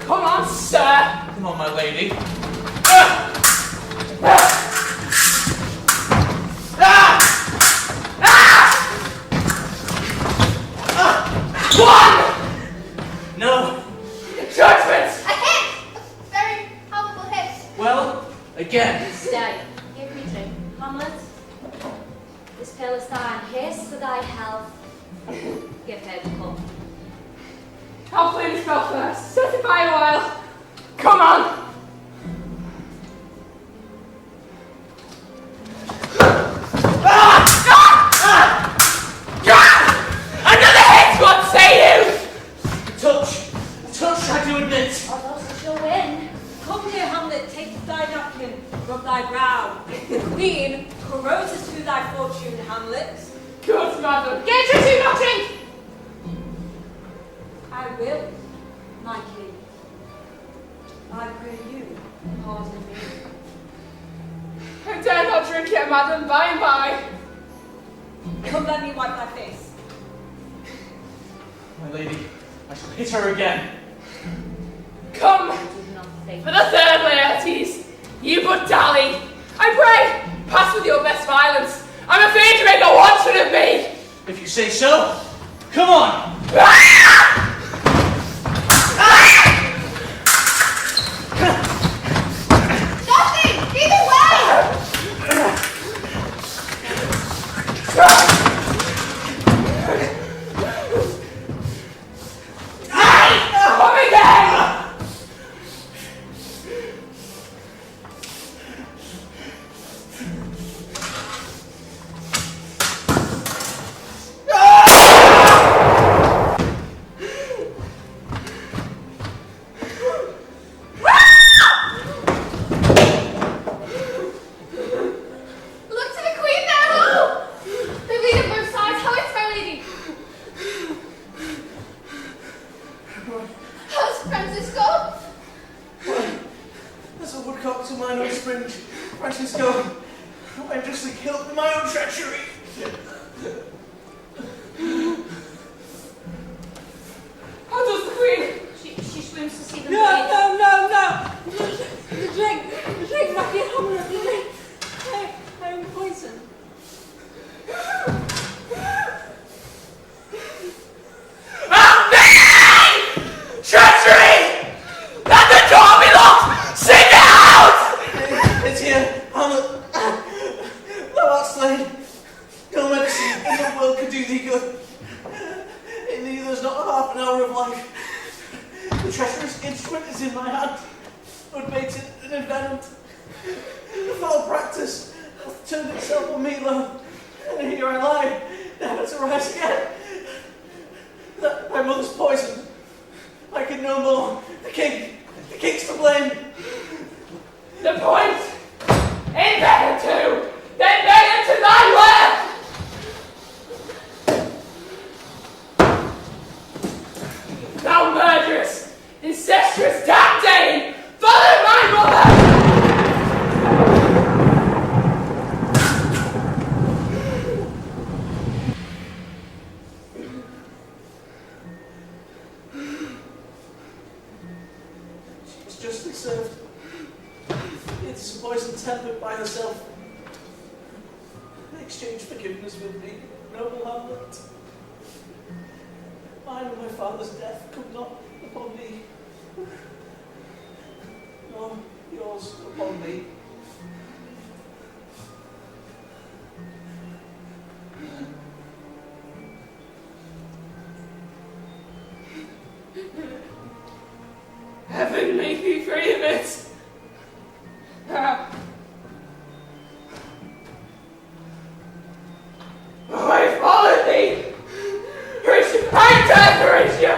Come on, sir! Come on, my lady. One! No. Judgment! a hit! A very palpable hit. Well, again. Stay. Give me drink. Hamlet, this pill is thine. Here's for thy health. Give her the cup. I'll play the spell first. Set it by a while. Come on! Another hit! What say you? Touch, I do admit. Or else I shall win. Come here, Hamlet, take thy napkin, rub thy brow. The Queen corrodes to thy fortune, Hamlet. Good, madam. Get your two nothing! I will, my king. I pray you, pardon me. I dare not drink yet, madam, by and by. Come, let me wipe thy face. My lady, I shall hit her again. Come, I do not think. for the third, Laertes. You but dally. I pray, pass with your best violence. I'm afraid to make a wanton of me. If you say so, come on. Nothing! Either way! Come again! Look to the queen there, ho! They lead on both sides. How is my lady? How's Francisco? There's a woodcock to mine own spring, Francisco. I'm justly killed for my own treachery. How does the queen? She swims to see them. No! The drink, my dear Hamlet, the drink. I am poisoned. Treachery! Let the door be locked! Sing it out! It's here, Hamlet. Thou art slain. No medicine in the world could do thee good. In thee there's not half an hour of life. The treacherous instrument is in my hand, unmated and envenomed. The foul practice hath turned itself on me, lo, and here I lie, never to rise again. That my mother's poison. I can no more. The king's to blame. The point! In better too! Then better to thy work! Thou murderous, incestuous damned Dane! Follow my mother! She was justly served. It's poison tempered by herself. Exchange forgiveness with me, noble Hamlet. Mine and my father's death come not upon thee, nor yours upon me. Heaven make thee free of it! Oh, I followed thee! Horatio, I am dead, Horatio!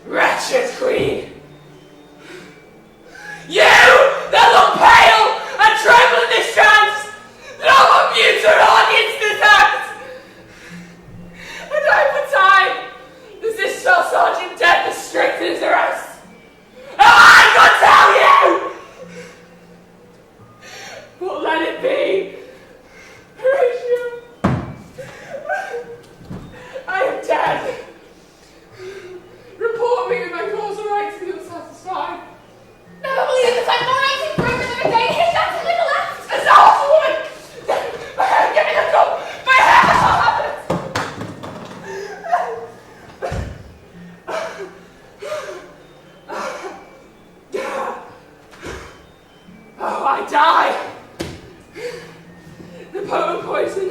Wretched queen! You that look pale and tremble in this trance! Not a mute audience this act! And I for time! Does this swell sergeant dead the strength of his arrest? Am I gonna tell you? But let it be. Horatio. I am dead. Report me with my cause of right to be unsatisfied. Never believe that I'm more acting broken than a day. Hit that to little left. As thou art a woman! My hair, give me the cup! My hair shall have it! Oh, I die! The potent poison